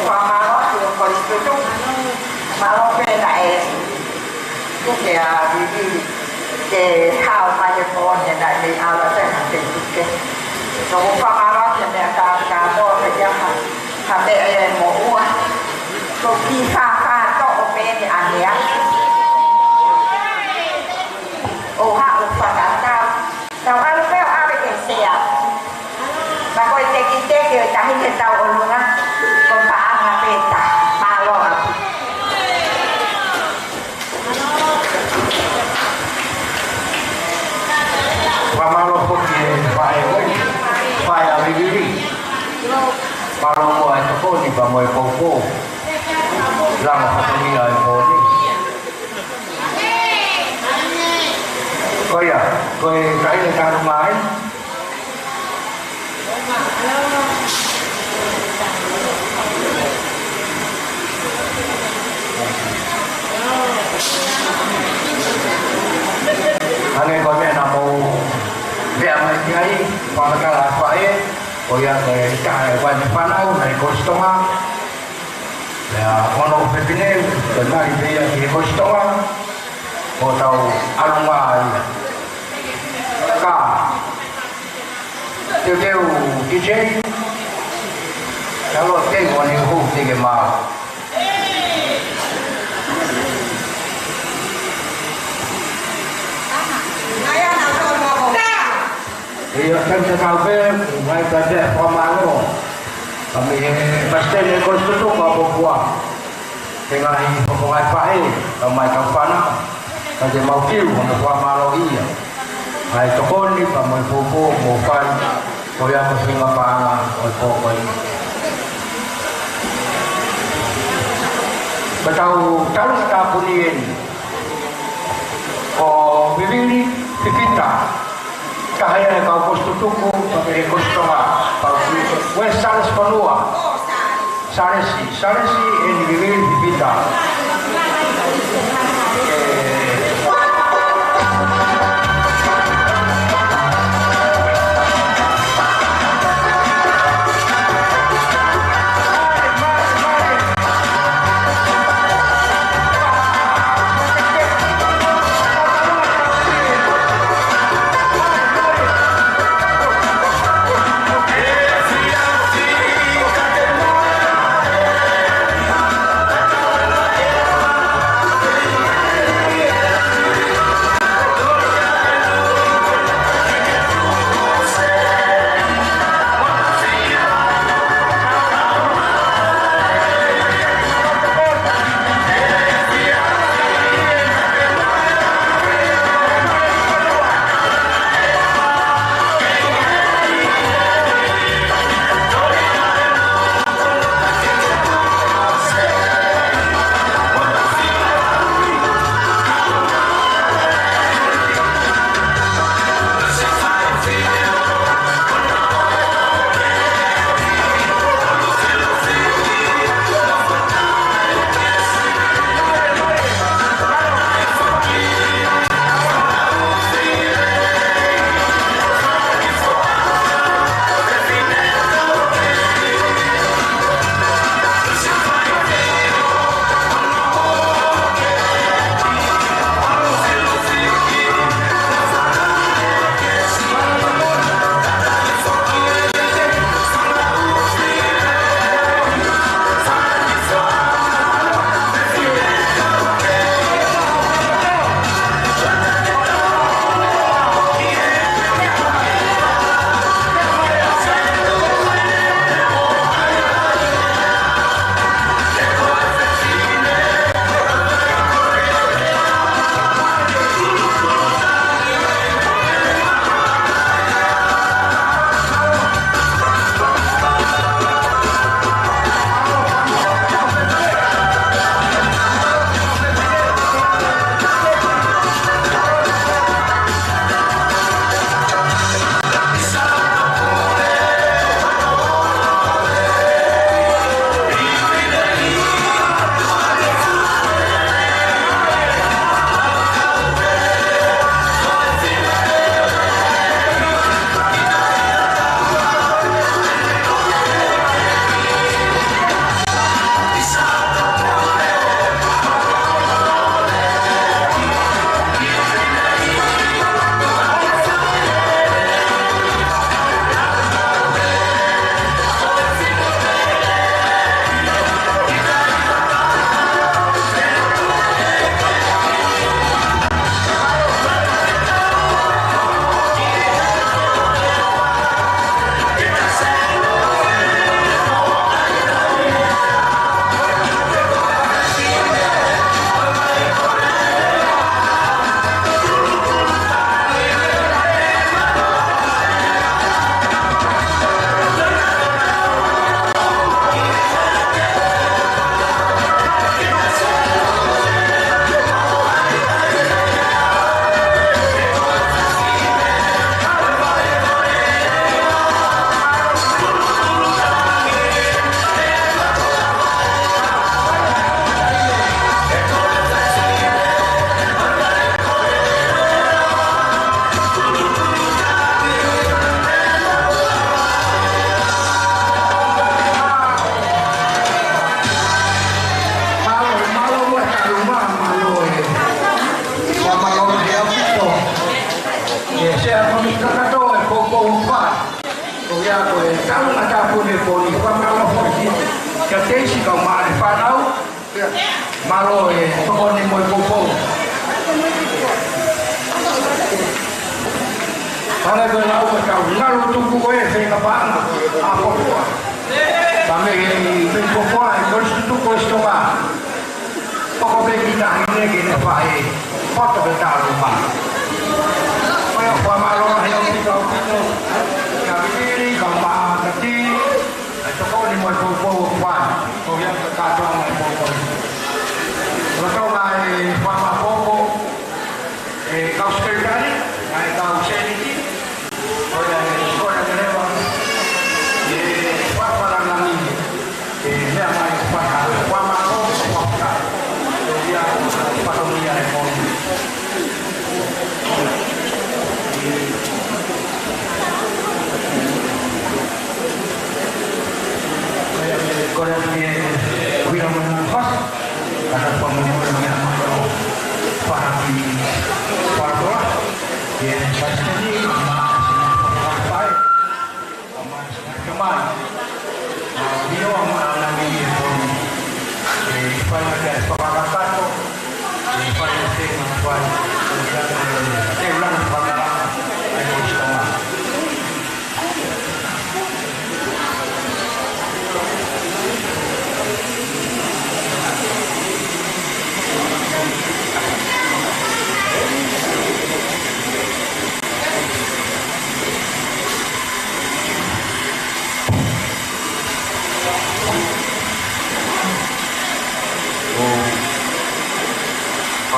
kau malu tu kau itu malu pendai tu dia bibi để thao mai cho con hiện đại mình ao là sẽ hành trình thực tế rồi cũng có ao đó thì mẹ cả đôi phải cho hả mẹ mổ rồi khi pha cho bé thì ăn nhé ô hạ một phần ăn tao ăn béo ăn cái xe mà coi cái kìa chẳng hình tao luôn á còn bà ăn là bé ta ba lo Pamalo porque vai a vivir. Palo mo ay ko ni ba mo popo. Lang ako ni ay ko ni. Kaya, kaya ni ka lumain. Hangin ko na mo dia menjadi pemakalah saya, koyak dari kawan panau dari kostongan, ya kono pepine dari dia di kostongan, kau tahu alumai, ka, tu DJ, kalau tengok ni hu tiga mal. Iya kan sekali mai pada pamalo kami pasti ni konstruksi apa buat dengan ini pokoknya pakai kami kampana kerja mau kiri untuk pamalo iya hai tokon ni kami popo mopan koyak mesti ngapa untuk koi betul kalau kita punya oh bibiri kita kahaya kau kostutuku pakai kostonga kau wes salis panua Salesi en vivir vivita. Malo tokon ni moy popo. Para ko na ako ka ngalo tuku ko e fe ka pa ako ko. Kami ni popo ay ko stu ko sto ba. Poko be kita ni ke na pa e. Foto be ta ru pa. Kaya pa malo na yo ti ko. Kami ka ma ka ti. Tokon ni moy popo pa. Ko yang ka ka moy popo. Kalau mai fama poco kau sekali kau sendiri sekolah sekolah lewat fama lagi kesepakatan tu di Palestin membuat ulang pengalaman Islam.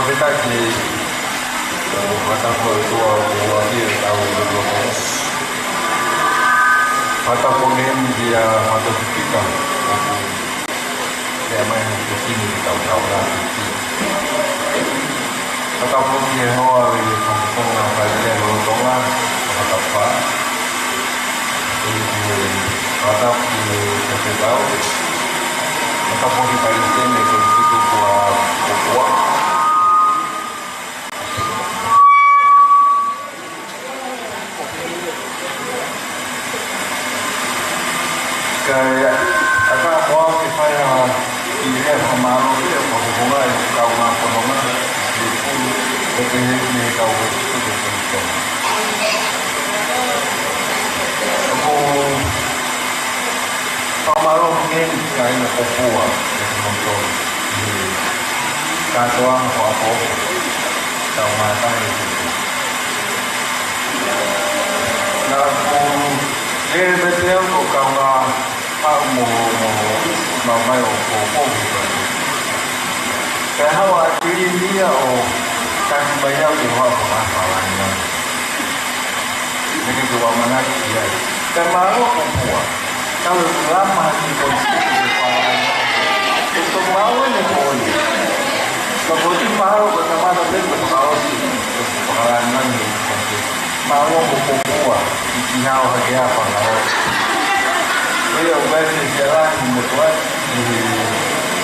Kita di mata bertua dia tahu berapa. Mata pungin dia mata kita. Dia main di sini tahu-tahu lagi. Mata pun dia hawa di kampung apa dia lorong mata apa. Jadi mata di tahu. Mata pun di Palestin itu buat kayak apa mau saya ini kemarin dia hubungan kau mampu nama itu begini kau itu aku kemarin ini kayak kopua untuk di kantor apa kau mata itu nah aku dia betul kau mau mai o ko ke hawa dia o kan bayar di hawa masalahnya jadi dua mana dia kemarin ko kalau lama di posisi itu mau ni boleh kemudian mau bersama dengan mau di pengalaman ni mau ko di hawa dia apa dia berarti jalan membuat di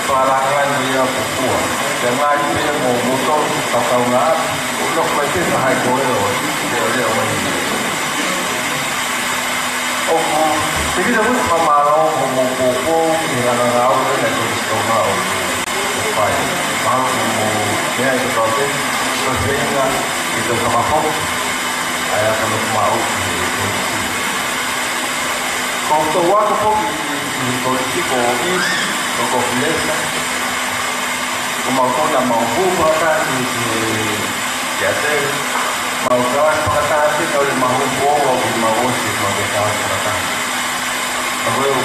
pelarangan dia Papua. Jangan dia mau motor atau nggak, untuk berarti sahai boleh ini. Oh, jadi dapat kemalau mau Papua dengan orang dan itu semua. Baik, mau dia itu proses sehingga itu sama kau, ayah kamu mau Kalau waktu di politiko ini, kalau biasa, mau kau nak mau bukan di jadi mau kawan kata hati kalau mau buat mau sih mau kawan kata. Kalau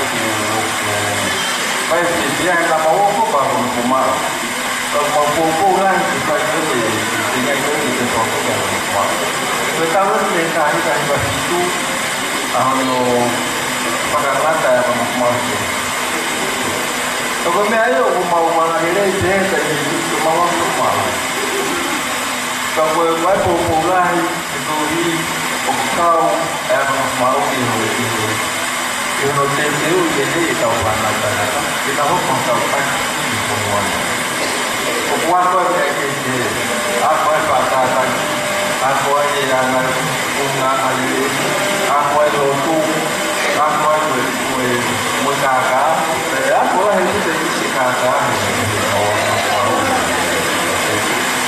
baik dia nak mau baru mau. Kalau mau bukan kita jadi tinggal itu sesuatu yang mau. Tetapi mereka ini kan begitu, pagkakalata ya mau kalau meayo mau mangalile dentro itu mau semua kalau vai popular itu ini kau mau itu eu não tenho ele tahu mana kita harus mengatakan semua buat apa ini apa pasal apa yang bunga ali apa itu aku mau kakak, aku lah itu jadi si kakak.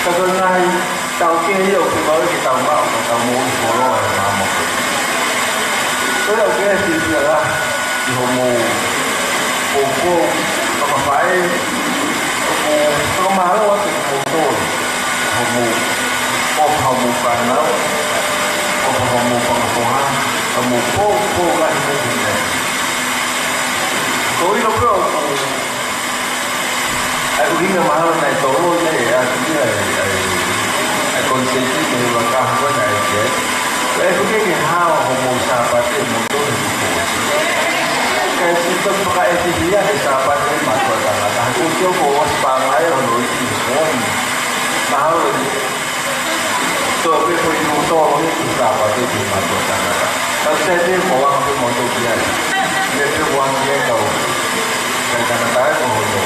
Kalau naik tahu kaya, kalau kita mau ketemu follow nama. Kalau kaya sih lah, di homo, homo, apa baik, homo malu waktu foto, homo panau, homo pengkohan. Kamu kan ini. Kau ini apa? Aku ini mahal naik toro ni, aku konsepsi ni langkah aku naik je. Aku ni hal homo sahabat ni motor ni. Kalau sistem pakai dia ni sahabat ni masuk dalam. Aku cuba sepangai orang ini semua. Mahal ni. Tapi kalau itu motor ni sahabat ni masuk dalam. Kalau saya mau ambil motor dia, dia tu buang dia kau. Kadang-kadang kau tu,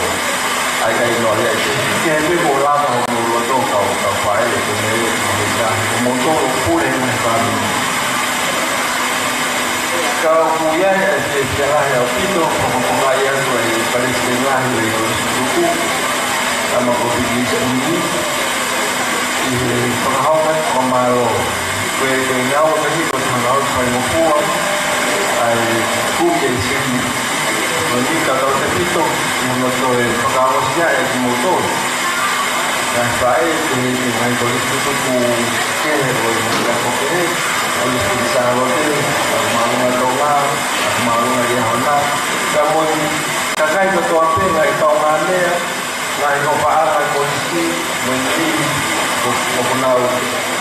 ayah ini dia itu. Dia tu bola kau motor kau file itu ni macam motor pulih macam. Kau punya sejarah yang itu pengayaan tu, Palestin lah itu suku. sama kopi di sini penghawan pemalo kue nyau tadi kau tengah kau mau ai kuke sini ini kalau tadi tu motor penghawan siapa yang motor dan saya ini dengan polis itu ku kene boleh nak kopi polis bisa boleh malu orang malu lagi hana kamu kakak itu apa ngai tahu mana ngai kau faham ngai polisi mesti kau kenal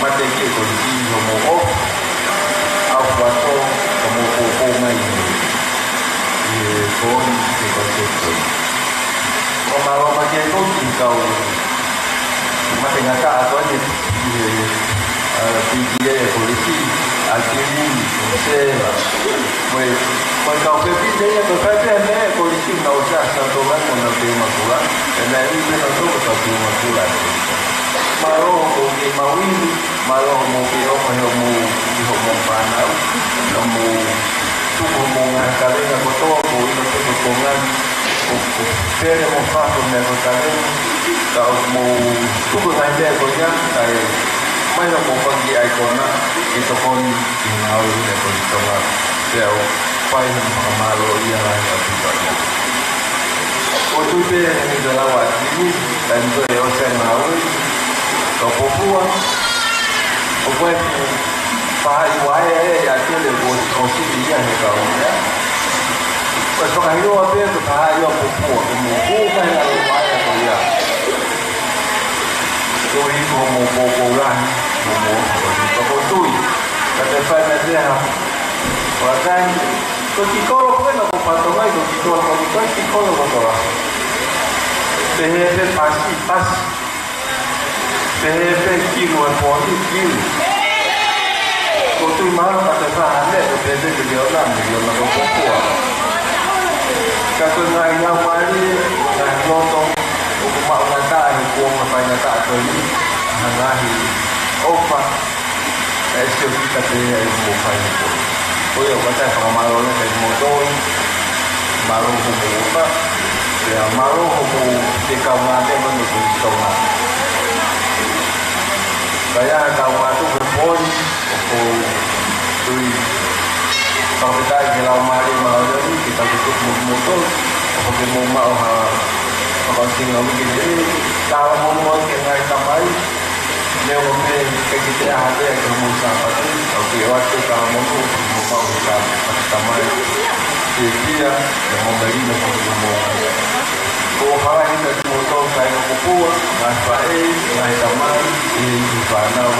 mati ke polisi kamu apa tu kamu kau ngai kau ni kau malu macam itu kau mati ngata atau aja dia polisi akhirnya saya kau pergi dia berkata polisi nggak usah satu orang menerima pula dan ini benar betul satu pula malu mau ini malu mau mau panau mau tubuh mau ngakali nggak betul mau itu dukungan saya mau faham dengan kalian kalau mau tubuh saja punya saya mai mau pergi ikona itu pun tinggal di sekolah saya pai malu dia lagi apa waktu itu yang dilawat ini dan beliau saya malu kau pupuan pupuan pahai wahai ya dia lebih kongsi dia ni kau ya pas pakai itu apa tu pahai yang pupuan pupuan yang wahai kau ya tôi một lần một tôi và để phải là gì hả và cái tôi chỉ có lúc là một phần tôi tôi chỉ có một cái chỉ có một cái để để pass để kilo và kilo tôi mà nó phải phải hành để để điều làm nó có của các tôi ngày nhau mai đi ngày lo tôi mau nata ni kuang apa nata tu ni hangahi ofa esok kita dia ibu fai tu oh ya kata sama malu ni saya motor malu hukum apa ya malu hukum di kawasan dia menurut semua saya kawasan tu berpon hukum tu kalau kita jalan mari malu ni kita tutup motor hukum mau kalau tinggal begini, kalau mau kenal sampai, lewat ke kita ada yang kamu sampai, okey waktu kalau mau sampai, dia yang membeli mau, oh hal ini semua tahu saya kupur, nasbai, naik sampai, ini panau,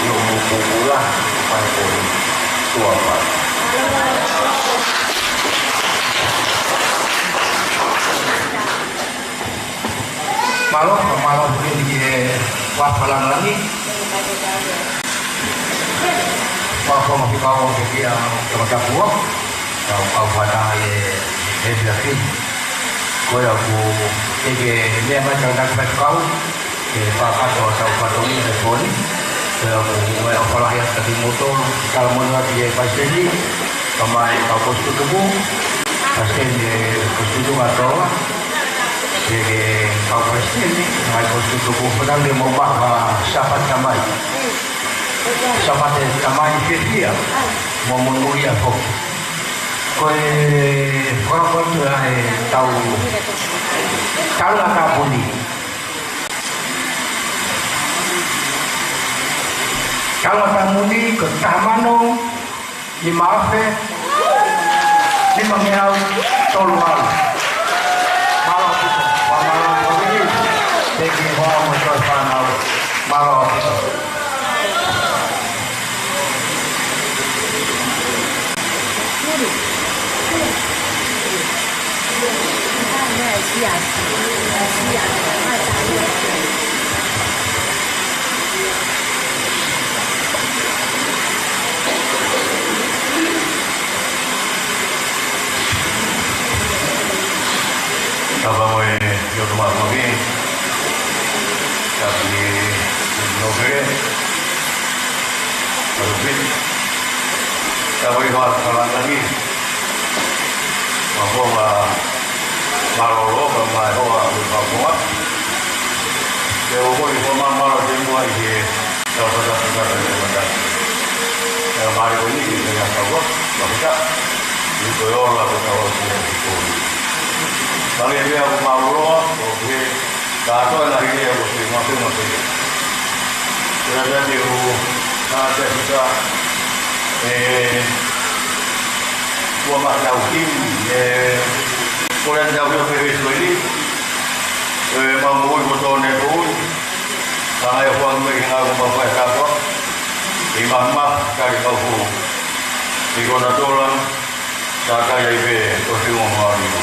yang mau pulang, pasal suapa. Malu begini wafalan lagi. Waktu masih kau dia tempat buah, kau pada ye lagi. Kau aku dia macam nak kau, pakai atau pakai ni telefon. Kau wafalan yang tadi motor kalau mana dia pasal ni, kemai kau kostu tubuh, pasal dia kostu tubuh atau jadi kau pasti ni, kalau tu pernah dia mau bawa sahabat ramai dia mau menguliah kau. Kau tu tahu kalau tak boleh, kalau tak boleh ke taman ni maaf ni mengenal tolong. Tegi orang motor panau malu itu. Acabamos de tomar muy bien. Tapi novela, tapi tapi kalau lagi, bahwa marolo bahwa buat Dia boleh pemamal semua ini. Kalau sudah sudah sudah. Yang hari ini kita yang tahu, kita itu orang lah kita orang itu. Kalau dia mau loh, okey. Kalau lagi dia mesti masing-masing. Kerana dia ada juga buat jauh ini, orang jauh yang beres lagi, mampu betul ni pun, saya pun mungkin aku mampu apa, imam kali kau, jika nak tolong, saya kaya ibe, kau semua hari ini.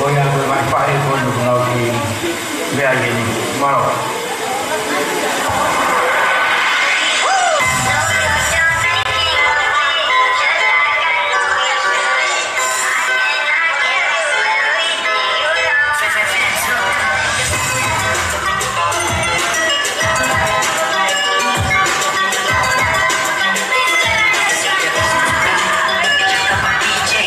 Voy a ver más fácil con lo que vean en